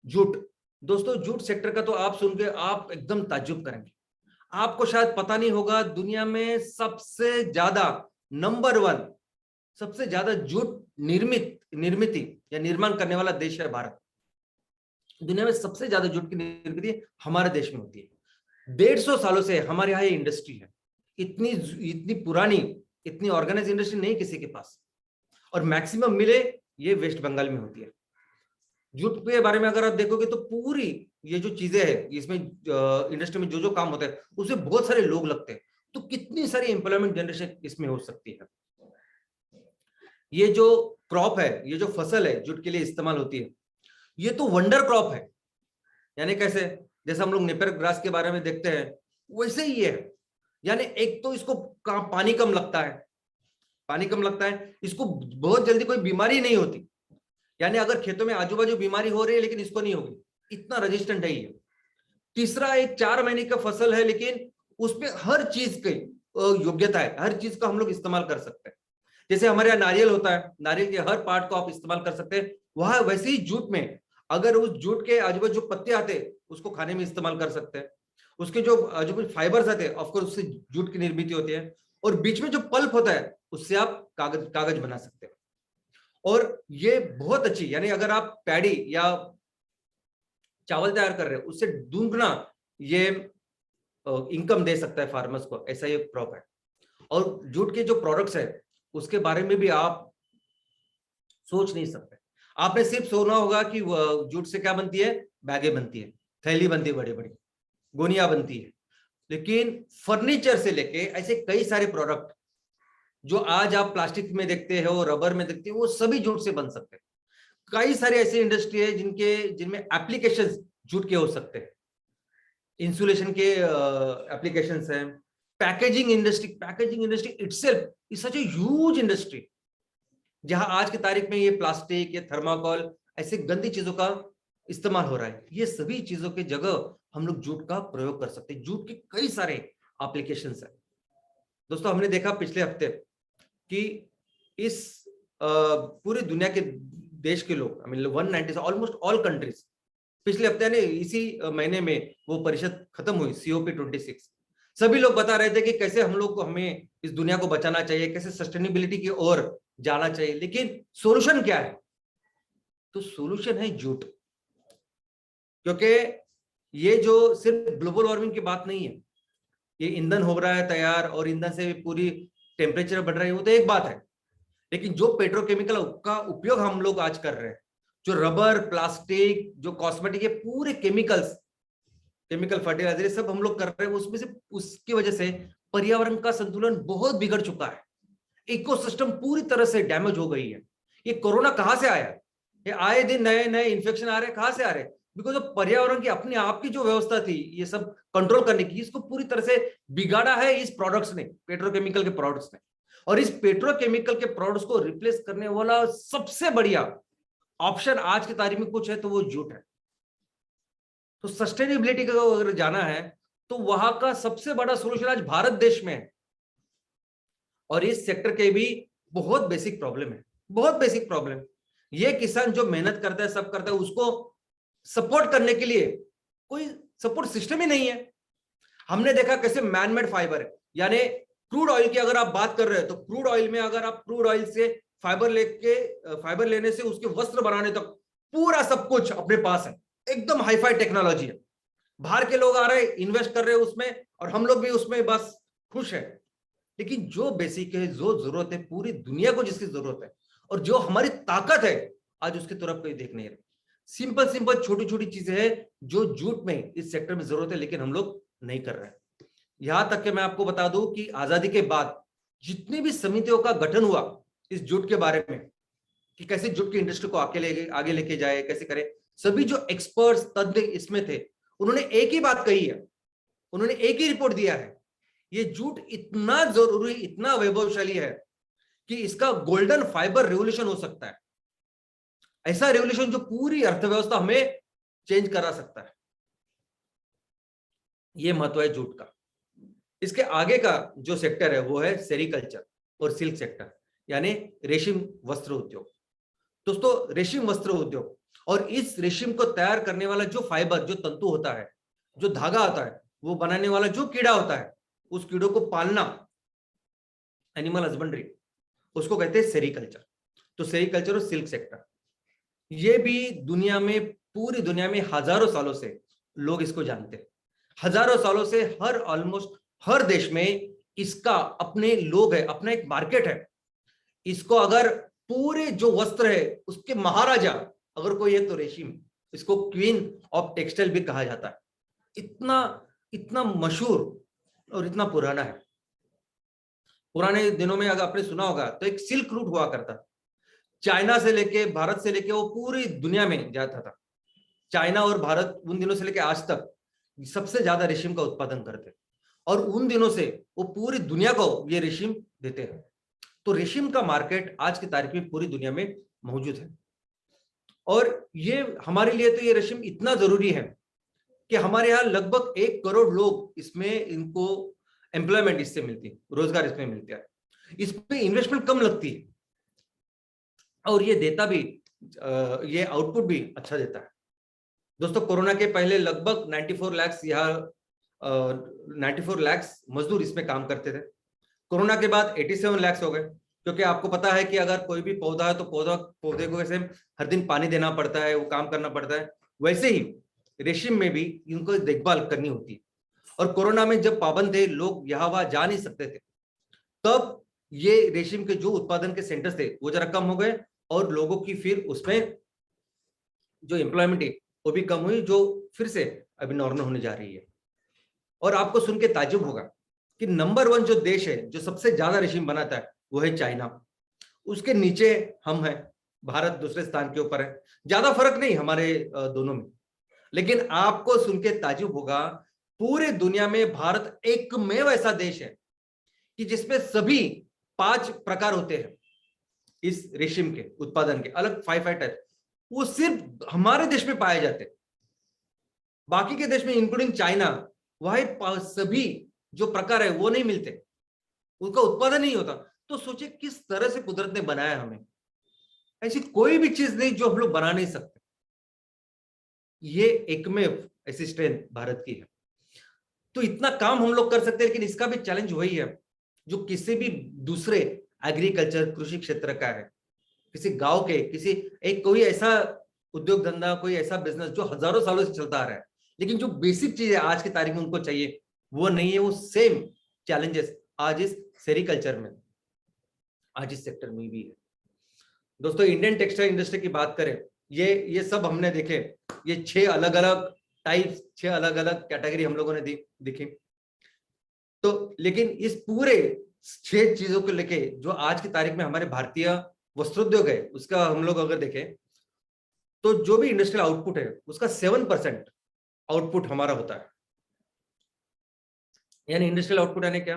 जूट, दोस्तों जूट सेक्टर का तो आप सुन के आप एकदम ताज्जुब करेंगे। आपको शायद पता नहीं होगा, दुनिया में सबसे ज्यादा नंबर 1 सबसे ज्यादा जूट निर्मित या निर्माण करने वाला देश है भारत। दुनिया में सबसे ज्यादा जूट की निर्मित हमारे देश में होती है। 150 सालों से हमारे यहाँ ये इंडस्ट्री है। इतनी पुरानी, इतनी ऑर्गेनाइज इंडस्ट्री नहीं किसी के पास, और मैक्सिमम मिले ये वेस्ट बंगाल में होती है। जूट के बारे में अगर आप देखोगे तो पूरी ये जो चीजें हैं, इसमें इंडस्ट्री में जो काम होता है उसमें बहुत सारे लोग लगते हैं, तो कितनी सारी एम्प्लॉयमेंट जनरेशन इसमें हो सकती है। ये जो क्रॉप है, ये जो फसल है जूट के लिए इस्तेमाल होती है, ये तो वंडर क्रॉप है। यानी कैसे, जैसे हम लोग नेपियर ग्रास के बारे में देखते हैं वैसे ही ये है। यानी एक तो इसको पानी कम लगता है, इसको बहुत जल्दी कोई बीमारी नहीं होती। यानी अगर खेतों में आजू बाजू बीमारी हो रही है लेकिन इसको नहीं होगी, इतना रेजिस्टेंट है ये। तीसरा, एक 4 महीने का फसल है, लेकिन उसमें हर चीज की योग्यता है, हर चीज का हम लोग इस्तेमाल कर सकते हैं। जैसे हमारे यहाँ नारियल होता है, नारियल के हर पार्ट को आप इस्तेमाल कर सकते हैं, वहां वैसे ही जूट में अगर उस जूट के आजू बाजू जो पत्ते आते हैं उसको खाने में इस्तेमाल कर सकते हैं। उसके जो कुछ फाइबर्स आते हैं, ऑफकोर्स उससे जूट की निर्मित होती है, और बीच में जो पल्प होता है उससे आप कागज बना सकते हैं। और ये बहुत अच्छी, यानी अगर आप पैडी या चावल तैयार कर रहे हो उससे दुगना ये इनकम दे सकता है फार्मर्स को, ऐसा ये क्रॉप है। और जूट के जो प्रोडक्ट्स है उसके बारे में भी आप सोच नहीं सकते। आपने सिर्फ सुना होगा कि जूट से क्या बनती है, बैगे बनती है, थैली बनती है, बड़ी बड़ी गोनियां बनती है, लेकिन फर्नीचर से लेके ऐसे कई सारे प्रोडक्ट जो आज आप प्लास्टिक में देखते हो, रबर में देखते हो, वो सभी जूट से बन सकते हैं। कई सारे ऐसे इंडस्ट्री है जिनमें एप्लीकेशंस जूट के हो सकते हैं। इंसुलेशन के एप्लीकेशंस हैं, packaging industry itself is such a huge industry, जहां आज की तारीख में ये प्लास्टिक या थर्माकोल ऐसे गंदी चीजों का इस्तेमाल हो रहा है, ये सभी चीजों की जगह हम लोग जूट का प्रयोग कर सकते हैं। जूट के कई सारे एप्लीकेशंस है। दोस्तों हमने देखा पिछले हफ्ते कि इस पूरी दुनिया के देश के लोग, I mean 190 almost all countries, पिछले हफ्ते ने इसी महीने में वो परिषद खत्म हुई COP26, सभी लोग बता रहे थे कि कैसे हम लोग को, हमें इस दुनिया को बचाना चाहिए, कैसे सस्टेनेबिलिटी की ओर जाना चाहिए। लेकिन सॉल्यूशन क्या है? तो सॉल्यूशन है जूट। क्योंकि ये जो सिर्फ ग्लोबल वार्मिंग की बात नहीं है, ये ईंधन हो रहा है तैयार और ईंधन से पूरी टेम्परेचर बढ़ रही है, वो तो एक बात है। लेकिन जो पेट्रोकेमिकल का उपयोग हम लोग आज कर रहे हैं, जो रबर, प्लास्टिक, जो कॉस्मेटिक, ये पूरे केमिकल्स, केमिकल फर्टिलाइजर सब हम लोग कर रहे हैं, उसमें से उसकी वजह से पर्यावरण का संतुलन बहुत बिगड़ चुका है। इकोसिस्टम पूरी तरह से डैमेज हो गई है। ये कोरोना कहां से आया? ये आए दिन नए नए इन्फेक्शन आ रहे हैं, कहां से आ रहे हैं? बिकॉज ऑफ पर्यावरण की अपने आप की जो व्यवस्था थी ये सब कंट्रोल करने की, इसको पूरी तरह से बिगाड़ा है इस प्रोडक्ट्स ने, पेट्रोकेमिकल के प्रोडक्ट्स ने। और इस पेट्रोकेमिकल के प्रोडक्ट्स को रिप्लेस करने वाला सबसे बढ़िया ऑप्शन आज की तारीख में कुछ है तो वो जूट है। तो सस्टेनेबिलिटी का अगर जाना है तो वहां का सबसे बड़ा सोल्यूशन आज भारत देश में है। और इस सेक्टर के भी बहुत बेसिक प्रॉब्लम है, बहुत बेसिक प्रॉब्लम। ये किसान जो मेहनत करता है, सब करता है, उसको सपोर्ट करने के लिए कोई सपोर्ट सिस्टम ही नहीं है। हमने देखा कैसे मैनमेड फाइबर है, यानी क्रूड ऑयल की अगर आप बात कर रहे हो तो क्रूड ऑयल में अगर आप क्रूड ऑयल से फाइबर लेने से उसके वस्त्र बनाने तक पूरा सब कुछ अपने पास है, एकदम हाईफाई टेक्नोलॉजी है। बाहर के लोग आ रहे हैं, इन्वेस्ट कर रहे हैं उसमें, और हम लोग भी उसमें बस खुश है। लेकिन जो बेसिक है, जो जरूरत है पूरी दुनिया को, जिसकी जरूरत है और जो हमारी ताकत है, आज उसकी तरफ कोई देख नहीं रहा। सिंपल सिंपल छोटी छोटी चीजें हैं जो जूट में, इस सेक्टर में जरूरत है, लेकिन हम लोग नहीं कर रहे हैं। यहां तक कि मैं आपको बता दूं कि आजादी के बाद जितनी भी समितियों का गठन हुआ इस जूट के बारे में कि कैसे जूट की इंडस्ट्री को आगे लेके जाए, कैसे करें, सभी जो एक्सपर्ट्स तज्ञ इसमें थे, उन्होंने एक ही बात कही है, उन्होंने एक ही रिपोर्ट दिया है, ये जूट इतना जरूरी, इतना वैभवशाली है कि इसका गोल्डन फाइबर रेवोल्यूशन हो सकता है। ऐसा रेवोल्यूशन जो पूरी अर्थव्यवस्था हमें चेंज करा सकता है। ये महत्व है जूट का। इसके आगे का जो सेक्टर है वो है सेरिकल्चर और सिल्क सेक्टर, यानी रेशम वस्त्र उद्योग। दोस्तों रेशम वस्त्र उद्योग और इस रेशम को तैयार करने वाला जो फाइबर, जो तंतु होता है, जो धागा होता है, वो बनाने वाला जो कीड़ा होता है, उस कीड़ों को पालना, एनिमल हस्बेंड्री, उसको कहते हैं सेरिकल्चर। तो सेरिकल्चर और सिल्क सेक्टर, ये भी दुनिया में, पूरी दुनिया में हजारों सालों से लोग इसको जानते हैं। हजारों सालों से ऑलमोस्ट हर देश में इसका अपने लोग है, अपना एक मार्केट है। इसको अगर पूरे जो वस्त्र है उसके महाराजा अगर कोई है तो रेशम, इसको क्वीन ऑफ टेक्सटाइल भी कहा जाता है। इतना इतना मशहूर और इतना पुराना है। पुराने दिनों में अगर आपने सुना होगा तो एक सिल्क रूट हुआ करता, चाइना से लेके, भारत से लेके वो पूरी दुनिया में जाता था। चाइना और भारत उन दिनों से लेके आज तक सबसे ज्यादा रेशम का उत्पादन करते, और उन दिनों से वो पूरी दुनिया को ये रेशम देते हैं। तो रेशम का मार्केट आज की तारीख में पूरी दुनिया में मौजूद है। और ये हमारे लिए तो ये रेशम इतना जरूरी है कि हमारे यहाँ लगभग 1 करोड़ लोग इसमें, इनको एम्प्लॉयमेंट इससे मिलती है, रोजगार इसमें मिलता है। इसमें इन्वेस्टमेंट कम लगती है और ये देता भी, ये आउटपुट भी अच्छा देता है। दोस्तों कोरोना के पहले लगभग 94 लाख यहाँ 94 लाख मजदूर इसमें काम करते थे। कोरोना के बाद 87 लाख हो गए, क्योंकि आपको पता है कि अगर कोई भी पौधा है तो पौधे को वैसे हर दिन पानी देना पड़ता है, वो काम करना पड़ता है। वैसे ही रेशम में भी इनको देखभाल करनी होती है। और कोरोना में जब पाबंद थे, लोग यहाँ वहां जा नहीं सकते थे, तब ये रेशम के जो उत्पादन के सेंटर्स थे वो जरा कम हो गए और लोगों की फिर उसमें जो एम्प्लॉयमेंट है वो भी कम हुई, जो फिर से अभी नॉर्मल होने जा रही है। और आपको सुन के ताज्जुब होगा कि नंबर 1 जो देश है जो सबसे ज्यादा रेशम बनाता है वो है चाइना। उसके नीचे हम हैं, भारत दूसरे स्थान के ऊपर है। ज्यादा फर्क नहीं हमारे दोनों में, लेकिन आपको सुन के ताज्जुब होगा पूरे दुनिया में भारत एकमेव ऐसा देश है कि जिसमें सभी 5 प्रकार होते हैं इस रेशम के उत्पादन के, अलग 5 टाइप, वो सिर्फ हमारे देश में पाए जाते, बाकी के देश में इंक्लूडिंग चाइना वह सभी जो प्रकार है वो नहीं मिलते, उनका उत्पादन नहीं होता। तो सोचिए किस तरह से कुदरत ने बनाया हमें, ऐसी कोई भी चीज नहीं जो हम लोग बना नहीं सकते। ये एकमेव ऐसी स्ट्रेंथ भारत की है। तो इतना काम हम लोग कर सकते हैं, लेकिन इसका भी चैलेंज वही है जो किसी भी दूसरे एग्रीकल्चर कृषि क्षेत्र का है, किसी गांव के किसी एक कोई ऐसा उद्योग धंधा, कोई ऐसा बिजनेस जो हजारों सालों से चलता आ रहा है, लेकिन जो बेसिक चीज है आज की तारीख में उनको चाहिए वो नहीं है। वो सेम चैलेंजेस आज इस सेरिकल्चर में, आज इस सेक्टर में भी है। दोस्तों इंडियन टेक्सटाइल इंडस्ट्री की बात करें, ये सब हमने देखे, ये 6 अलग अलग टाइप्स, 6 अलग अलग कैटेगरी हम लोगों ने देखी। तो लेकिन इस पूरे 6 चीजों को लेके जो आज की तारीख में हमारे भारतीय वस्त्रोद्योग है, उसका हम लोग अगर देखें तो जो भी इंडस्ट्रियल आउटपुट है उसका 7% आउटपुट हमारा होता है। यानी इंडस्ट्रियल आउटपुट यानी क्या,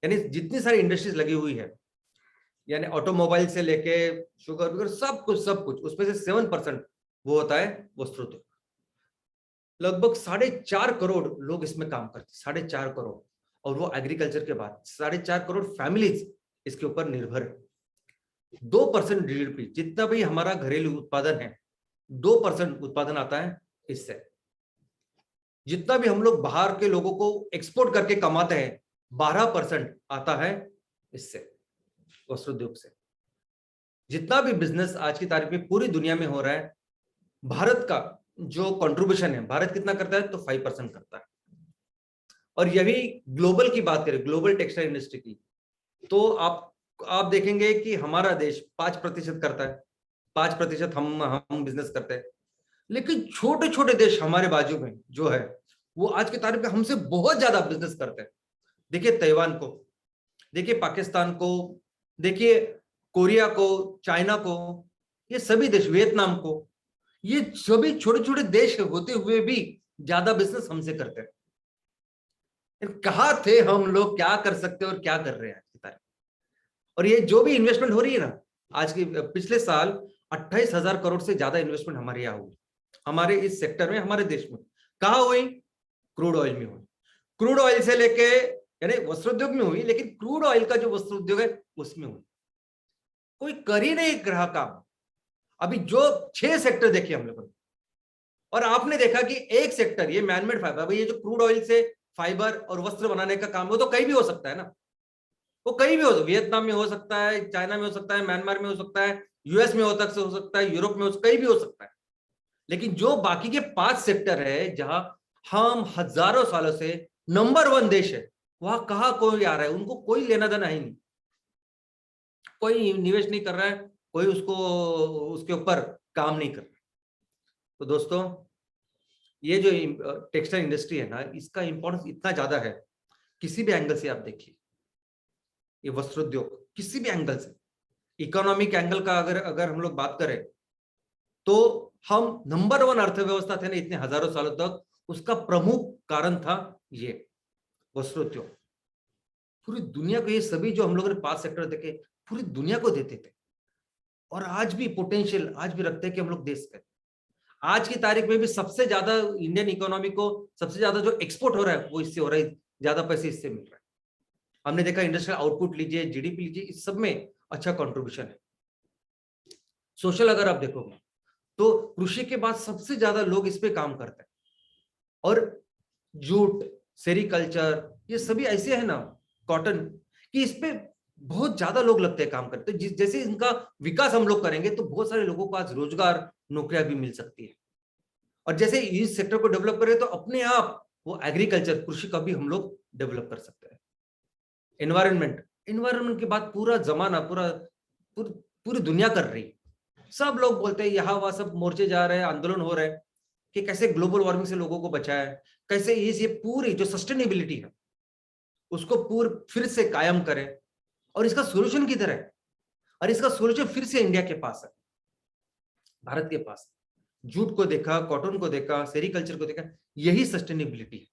यानी जितनी सारी इंडस्ट्रीज लगी हुई है, यानी ऑटोमोबाइल से लेके शुगर वगैरह सब कुछ उसमें से 7% वो होता है वस्त्रोद्योग। लगभग 4.5 करोड़ लोग इसमें काम करते, 4.5 करोड़, और वो एग्रीकल्चर के बाद 4.5 करोड़ फैमिलीज इसके ऊपर निर्भर है। 2% जीडीपी जितना भी हमारा घरेलू उत्पादन है, 2% उत्पादन आता है इससे। जितना भी हम लोग बाहर के लोगों को एक्सपोर्ट करके कमाते हैं, 12% आता है इससे, वस्त्रोद्योग से। जितना भी बिजनेस आज की तारीख में पूरी दुनिया में हो रहा है, भारत का जो कंट्रीब्यूशन है, भारत कितना करता है तो 5% करता है। और यही ग्लोबल की बात करें, ग्लोबल टेक्सटाइल इंडस्ट्री की, तो आप देखेंगे कि हमारा देश 5% करता है, 5% हम बिजनेस करते हैं। लेकिन छोटे छोटे देश हमारे बाजू में जो है वो आज की तारीख में हमसे बहुत ज्यादा बिजनेस करते हैं। देखिए ताइवान को, देखिए पाकिस्तान को, देखिए कोरिया को, चाइना को, ये सभी देश, वियतनाम को, ये सभी छोटे छोटे देश होते हुए भी ज्यादा बिजनेस हमसे करते हैं। कहां थे हम लोग, क्या कर सकते और क्या कर रहे हैं आज की तारीख। और ये जो भी इन्वेस्टमेंट हो रही है ना, आज की पिछले साल 28,000 करोड़ से ज्यादा इन्वेस्टमेंट हमारे यहाँ हुई, हमारे इस सेक्टर में, हमारे देश में। कहाँ हुई? क्रूड ऑयल में हुई। क्रूड ऑयल से लेके, यानी वस्त्रोद्योग में हुई, लेकिन क्रूड ऑयल का जो वस्त्रोद्योग है उसमें हुई। कोई कर ही नहीं रहा काम। अभी जो 6 सेक्टर देखे हम लोगों ने, और आपने देखा कि एक सेक्टर, ये मैनमेड फाइबर, ये जो क्रूड ऑयल से फाइबर और वस्त्र बनाने का काम है, वो तो कहीं भी हो सकता है ना, वो कहीं भी हो सकता है। वियतनाम में हो सकता है, चाइना में हो सकता है, म्यांमार में हो सकता है, यूएस में हो सकता है, यूरोप में कहीं भी हो सकता है। लेकिन जो बाकी के 5 सेक्टर है जहां हम हजारों सालों से नंबर 1 देश है, वहां कहां कोई आ रहा है, उनको कोई लेना देना ही नहीं, कोई निवेश नहीं कर रहा है, कोई उसके ऊपर काम नहीं कर रहा है। तो दोस्तों ये जो टेक्सटाइल इंडस्ट्री है ना, इसका इंपॉर्टेंस इतना ज्यादा है, किसी भी एंगल से आप देखिए ये वस्त्रोद्योग, किसी भी एंगल से, इकोनॉमिक एंगल का अगर हम लोग बात करें तो हम नंबर 1 अर्थव्यवस्था थे ना इतने हजारों सालों तक, उसका प्रमुख कारण था ये वस्त्रोद्योग। पूरी दुनिया को, ये सभी जो हम लोगों ने 5 सेक्टर देखे, पूरी दुनिया को देते थे, और आज भी पोटेंशियल आज भी रखते हैं कि हम लोग दे सकते। आज की तारीख में भी सबसे ज्यादा इंडियन इकोनॉमी को सबसे ज्यादा जो एक्सपोर्ट हो रहा है वो इससे हो रहा है, ज्यादा पैसे इससे मिल रहा है। हमने देखा इंडस्ट्रियल आउटपुट लीजिए, जीडीपी लीजिए, इस सब में अच्छा कंट्रीब्यूशन है। सोशल अगर आप देखोगे तो कृषि के बाद सबसे ज्यादा लोग इस पे काम करते हैं, और जूट, सेरिकल्चर, ये सभी ऐसे है ना, कॉटन, कि इस पे बहुत ज्यादा लोग लगते हैं काम करते हैं। जैसे इनका विकास हम लोग करेंगे तो बहुत सारे लोगों को आज रोजगार, नौकरियां भी मिल सकती है। और जैसे इस सेक्टर को डेवलप करें तो अपने आप वो एग्रीकल्चर, कृषि का भी हम लोग डेवलप कर सकते हैं। एनवायरनमेंट की बात पूरा जमाना, पूरी दुनिया कर रही है। सब लोग बोलते हैं, यहाँ वहां सब मोर्चे जा रहे हैं, आंदोलन हो रहे हैं कि कैसे ग्लोबल वार्मिंग से लोगों को बचाए, कैसे ये पूरी जो सस्टेनेबिलिटी है उसको फिर से कायम करें, और इसका सोल्यूशन किधर है? और इसका सोल्यूशन फिर से इंडिया के पास है, भारत के पास। जूट को देखा, कॉटन को देखा, सेरिकल्चर को देखा, यही सस्टेनेबिलिटी है।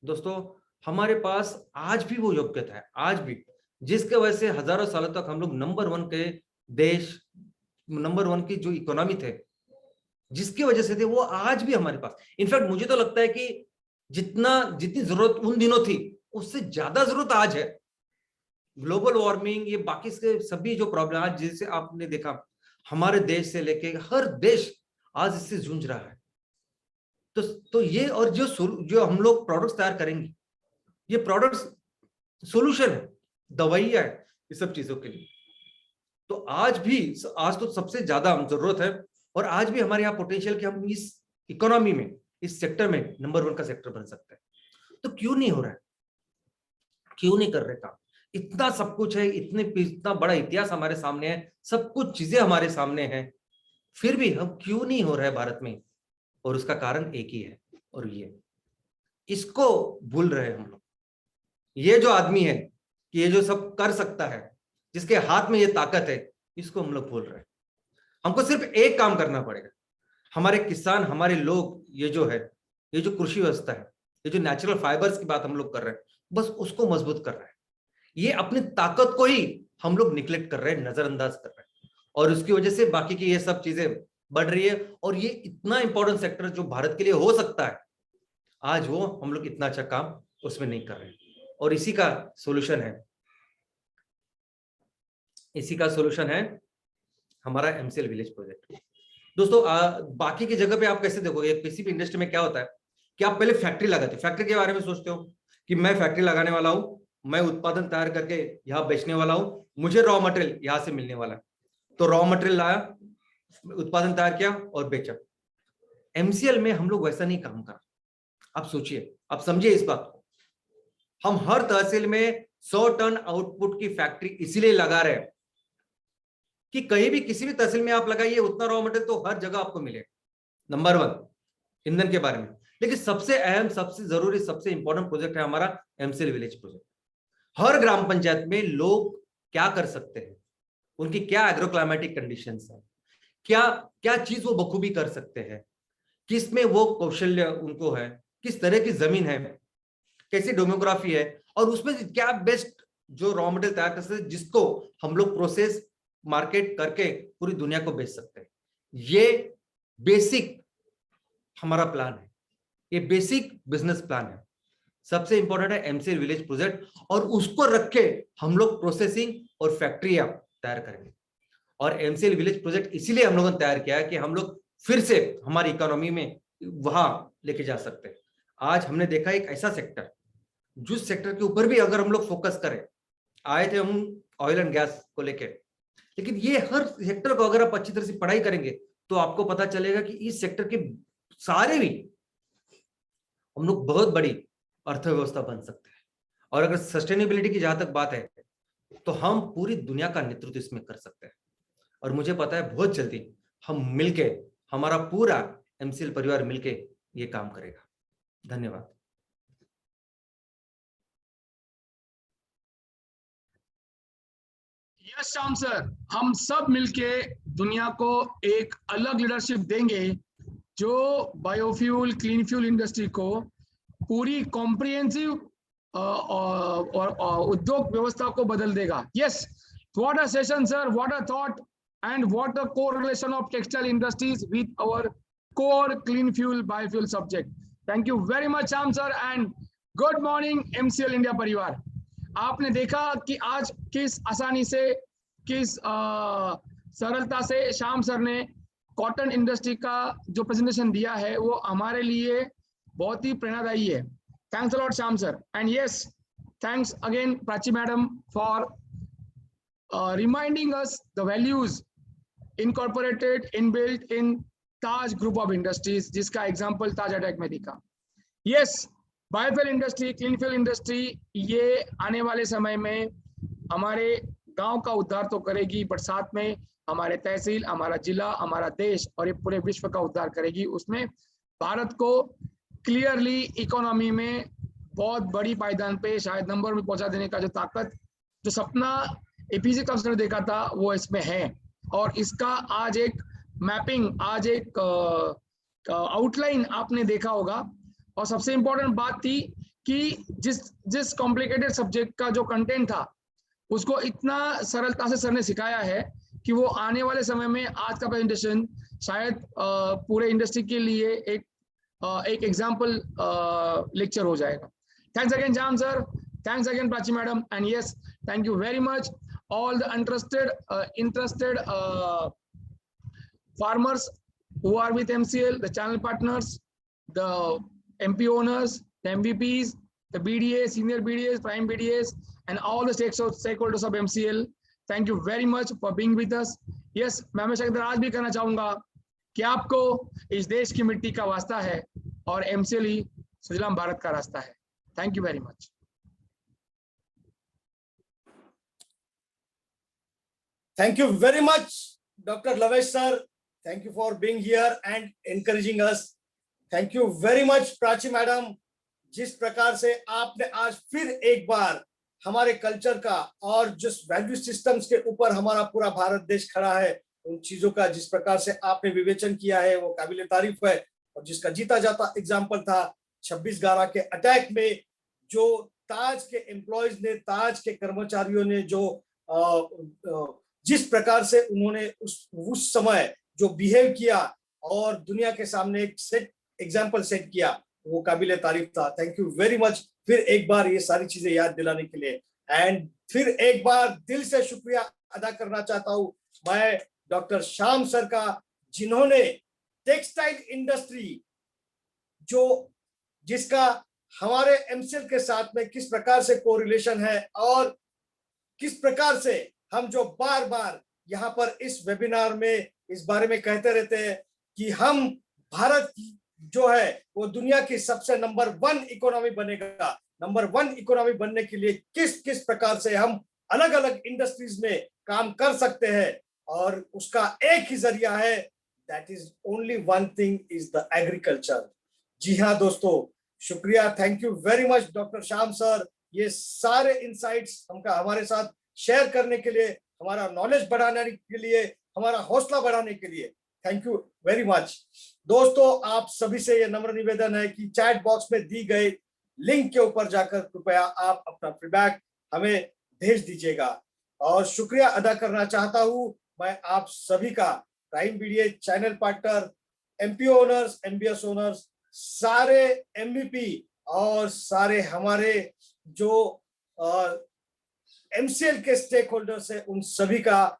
दोस्तों हमारे पास आज भी वो योग्यता है, आज भी, जिसके वजह से हजारों सालों तक हम लोग नंबर 1 के देश, नंबर 1 की जो इकोनॉमी थे, जिसकी वजह से थे, वो आज भी हमारे पास। इनफैक्ट मुझे तो लगता है कि जितनी जरूरत उन दिनों थी उससे ज्यादा जरूरत आज है। ग्लोबल वार्मिंग, ये बाकी के सभी जो प्रॉब्लम आज, जैसे आपने देखा हमारे देश से लेके हर देश आज इससे जूझ रहा है। तो ये, और जो हम लोग प्रोडक्ट्स तैयार करेंगे, ये प्रोडक्ट्स सोल्यूशन है, दवाइयां है इस सब चीजों के लिए। तो आज तो सबसे ज्यादा जरूरत है, और आज भी हमारे यहाँ पोटेंशियल कि हम इस इकोनॉमी में, इस सेक्टर में नंबर 1 का सेक्टर बन सकते हैं। तो क्यों नहीं हो रहा है, क्यों नहीं कर रहे काम? इतना सब कुछ है, इतना बड़ा इतिहास हमारे सामने है, सब कुछ चीजें हमारे सामने हैं, फिर भी हम क्यों नहीं हो रहा है भारत में? और उसका कारण एक ही है, और इसको भूल रहे हैं हम लोग। ये जो आदमी है कि ये जो सब कर सकता है, जिसके हाथ में ये ताकत है, इसको हम लोग भूल रहे हैं। हमको सिर्फ एक काम करना पड़ेगा। हमारे किसान, हमारे लोग, ये जो कृषि व्यवस्था है, ये जो नेचुरल फाइबर्स की बात हम लोग कर रहे हैं, बस उसको मजबूत कर रहे हैं। ये अपनी ताकत को ही हम लोग निग्लेक्ट कर रहे हैं, नजरअंदाज कर रहे हैं, और उसकी वजह से बाकी की ये सब चीजें बढ़ रही है। और ये इतना इंपॉर्टेंट सेक्टर जो भारत के लिए हो सकता है, आज वो हम लोग इतना अच्छा काम उसमें नहीं कर रहे हैं। और इसी का सोल्यूशन है हमारा एमसीएल विलेज प्रोजेक्ट। दोस्तों, बाकी की जगह पे आप कैसे देखोगे, किसी भी इंडस्ट्री में क्या होता है कि आप पहले फैक्ट्री लगाते हो, फैक्ट्री के बारे में सोचते हो कि मैं फैक्ट्री लगाने वाला हूं, मैं उत्पादन तैयार करके यहाँ बेचने वाला हूं, मुझे रॉ मटेरियल यहाँ से मिलने वाला है। तो रॉ मटेरियल लाया, उत्पादन तैयार किया और बेचा। एमसीएल में हम लोग वैसा नहीं काम कर। आप सोचिए, आप समझिए इस बात को। हम हर तहसील में 100 टन आउटपुट की फैक्ट्री इसीलिए लगा रहे हैं कि कहीं भी किसी भी तहसील में आप लगाइए, उतना रॉ मटेरियल तो हर जगह आपको मिलेगा। नंबर 1 ईंधन के बारे में। लेकिन सबसे अहम, सबसे जरूरी, सबसे इंपॉर्टेंट प्रोजेक्ट है हमारा एमसीएल विलेज प्रोजेक्ट। हर ग्राम पंचायत में लोग क्या कर सकते हैं, उनकी क्या एग्रोक्लाइमेटिक कंडीशंस है, क्या चीज वो बखूबी कर सकते हैं, किसमें वो कौशल्य उनको है, किस तरह की जमीन है, कैसी डेमोग्राफी है, और उसमें क्या बेस्ट जो रॉ मटेरियल तैयार कर सकते हैं, जिसको हम लोग प्रोसेस मार्केट करके पूरी दुनिया को बेच सकते हैं। ये बेसिक हमारा प्लान है, ये बेसिक बिजनेस प्लान है। सबसे इंपॉर्टेंट है एमसीएल विलेज प्रोजेक्ट, और उसको रख के हम लोग प्रोसेसिंग और फैक्ट्रियां तैयार करेंगे। और एमसीएल विलेज प्रोजेक्ट इसीलिए हम लोगों ने तैयार किया है कि हम लोग फिर से हमारी इकोनॉमी में वहां लेके जा सकते हैं। आज हमने देखा एक ऐसा सेक्टर, जिस सेक्टर के ऊपर भी अगर हम लोग फोकस करें, आए थे हम ऑयल एंड गैस को लेके, लेकिन ये हर सेक्टर को अगर आप अच्छी तरह से पढ़ाई करेंगे तो आपको पता चलेगा कि इस सेक्टर के सारे भी हम लोग बहुत बड़ी अर्थव्यवस्था बन सकते हैं। और अगर सस्टेनेबिलिटी की जहां तक बात है, तो हम पूरी दुनिया का नेतृत्व इसमें कर सकते हैं। और मुझे पता है बहुत जल्दी हम मिलके, हमारा पूरा एमसीएल परिवार मिलके ये काम करेगा। धन्यवाद। यस श्याम सर, हम सब मिलके दुनिया को एक अलग लीडरशिप देंगे जो बायोफ्यूल, क्लीन फ्यूल इंडस्ट्री को पूरी कॉम्प्रिहेंसिव और उद्योग व्यवस्था को बदल देगा। Yes, what a session sir, what a thought, and what the correlation of textile industries with our core clean fuel biofuel subject. Thank you very much Sham sir, and good morning MCL India परिवार। आपने देखा कि आज किस आसानी से, किस सरलता से श्याम सर ने कॉटन इंडस्ट्री का जो प्रेजेंटेशन दिया है वो हमारे लिए बहुत ही प्रेरणादायी है। Thanks a lot Shyam sir, and yes, thanks again Prachi madam for reminding us the values incorporated inbuilt in Taj group of industries, जिसका एग्जांपल ताज अटैक में दिखा। Yes, biofuel industry, clean fuel industry, ये आने वाले समय में हमारे गांव का उद्धार तो करेगी, बट साथ में हमारे तहसील, हमारा जिला, हमारा देश और ये पूरे विश्व का उद्धार करेगी। उसमें भारत को क्लियरली इकोनॉमी में बहुत बड़ी पायदान पे शायद नंबर में पहुंचा देने का जो ताकत, जो सपना एपीजे कब्ज ने देखा था, वो इसमें है। और इसका आज एक मैपिंग, आज एक आउटलाइन आपने देखा होगा। और सबसे इंपॉर्टेंट बात थी कि जिस कॉम्प्लिकेटेड सब्जेक्ट का जो कंटेंट था उसको इतना सरलता से सर ने सिखाया है कि वो आने वाले समय में आज का प्रेजेंटेशन शायद पूरे इंडस्ट्री के लिए एक एग्जाम्पल लेक्चर हो जाएगा. Thanks again, Jam sir. Thanks again, Prachi madam. And yes, thank you very much. All the interested farmers who are with MCL, the channel partners, the MP owners, the MVPs, the BDAs, senior BDAs, prime BDAs, and all the stakeholders of MCL. Thank you very much for being with us. Yes, मैं हमेशा की तरह आज भी कहना चाहूंगा कि आपको इस देश की मिट्टी का वास्ता है और MCL ही सुजलाम भारत का रास्ता है. Thank you very much. Thank you very much, Dr. Lavesh sir. Thank you for being here and encouraging us. Thank you very much, Prachi madam. जिस प्रकार से आपने आज फिर एक बार हमारे कल्चर का और जिस वैल्यू सिस्टम्स के ऊपर हमारा पूरा भारत देश खड़ा है, उन चीजों का जिस प्रकार से आपने विवेचन किया है वो काबिले तारीफ है. और जिसका जीता जाता एग्जाम्पल था 26/11 के अटैक में, जो ताज के एम्प्लॉयज ने, ताज के कर्मचारियों ने जो जिस प्रकार से उन्होंने उस समय जो बिहेव किया और दुनिया के सामने एक एग्जाम्पल सेट किया, वो काबिले तारीफ था. थैंक यू वेरी मच फिर एक बार ये सारी चीजें याद दिलाने के लिए. एंड फिर एक बार दिल से शुक्रिया अदा करना चाहता हूं मैं डॉक्टर श्याम सर का, जिन्होंने टेक्सटाइल इंडस्ट्री जिसका हमारे एमसीएल के साथ में किस प्रकार से कोरिलेशन है और किस प्रकार से हम जो बार बार यहाँ पर इस वेबिनार में इस बारे में कहते रहते हैं कि हम भारत जो है वो दुनिया की सबसे नंबर 1 इकोनॉमी बनेगा. नंबर 1 इकोनॉमी बनने के लिए किस किस प्रकार से हम अलग अलग इंडस्ट्रीज में काम कर सकते हैं, और उसका एक ही जरिया है, that is only one thing, is the agriculture. जी हाँ दोस्तों, शुक्रिया. Thank you very much doctor Shyam sir, ये सारे इनसाइट्स हमारे साथ शेयर करने के लिए, हमारा नॉलेज बढ़ाने के लिए, हमारा हौसला बढ़ाने के लिए. Thank you very much. दोस्तों, आप सभी से ये नम्र निवेदन है कि चैट बॉक्स में दी गई लिंक के ऊपर जाकर कृपया आप अपना फीडबैक हमें भेज दीजिएगा. और शुक्रिया अदा करना चाहता हूं मैं आप सभी का, prime BDA channel partner, MP owners, MBS owners, सारे एमवीपी और सारे हमारे जो एमसीएल के स्टेक होल्डर्स है, उन सभी का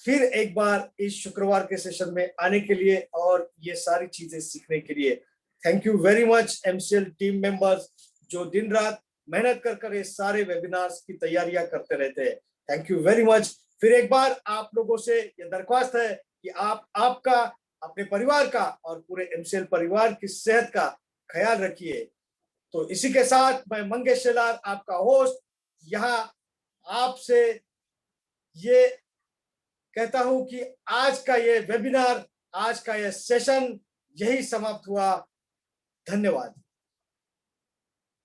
फिर एक बार इस शुक्रवार के सेशन में आने के लिए और ये सारी चीजें सीखने के लिए. Thank you very much MCL team members, जो दिन रात मेहनत कर ये सारे वेबिनार्स की तैयारियां करते रहते हैं. Thank you very much. फिर एक बार आप लोगों से ये दरख्वास्त है कि आपका, अपने परिवार का और पूरे एमसीएल परिवार की सेहत का ख्याल रखिए. तो इसी के साथ मैं मंगेश शेलार, आपका होस्ट, यहाँ आपसे ये कहता हूं कि आज का ये वेबिनार, आज का ये सेशन यही समाप्त हुआ. धन्यवाद.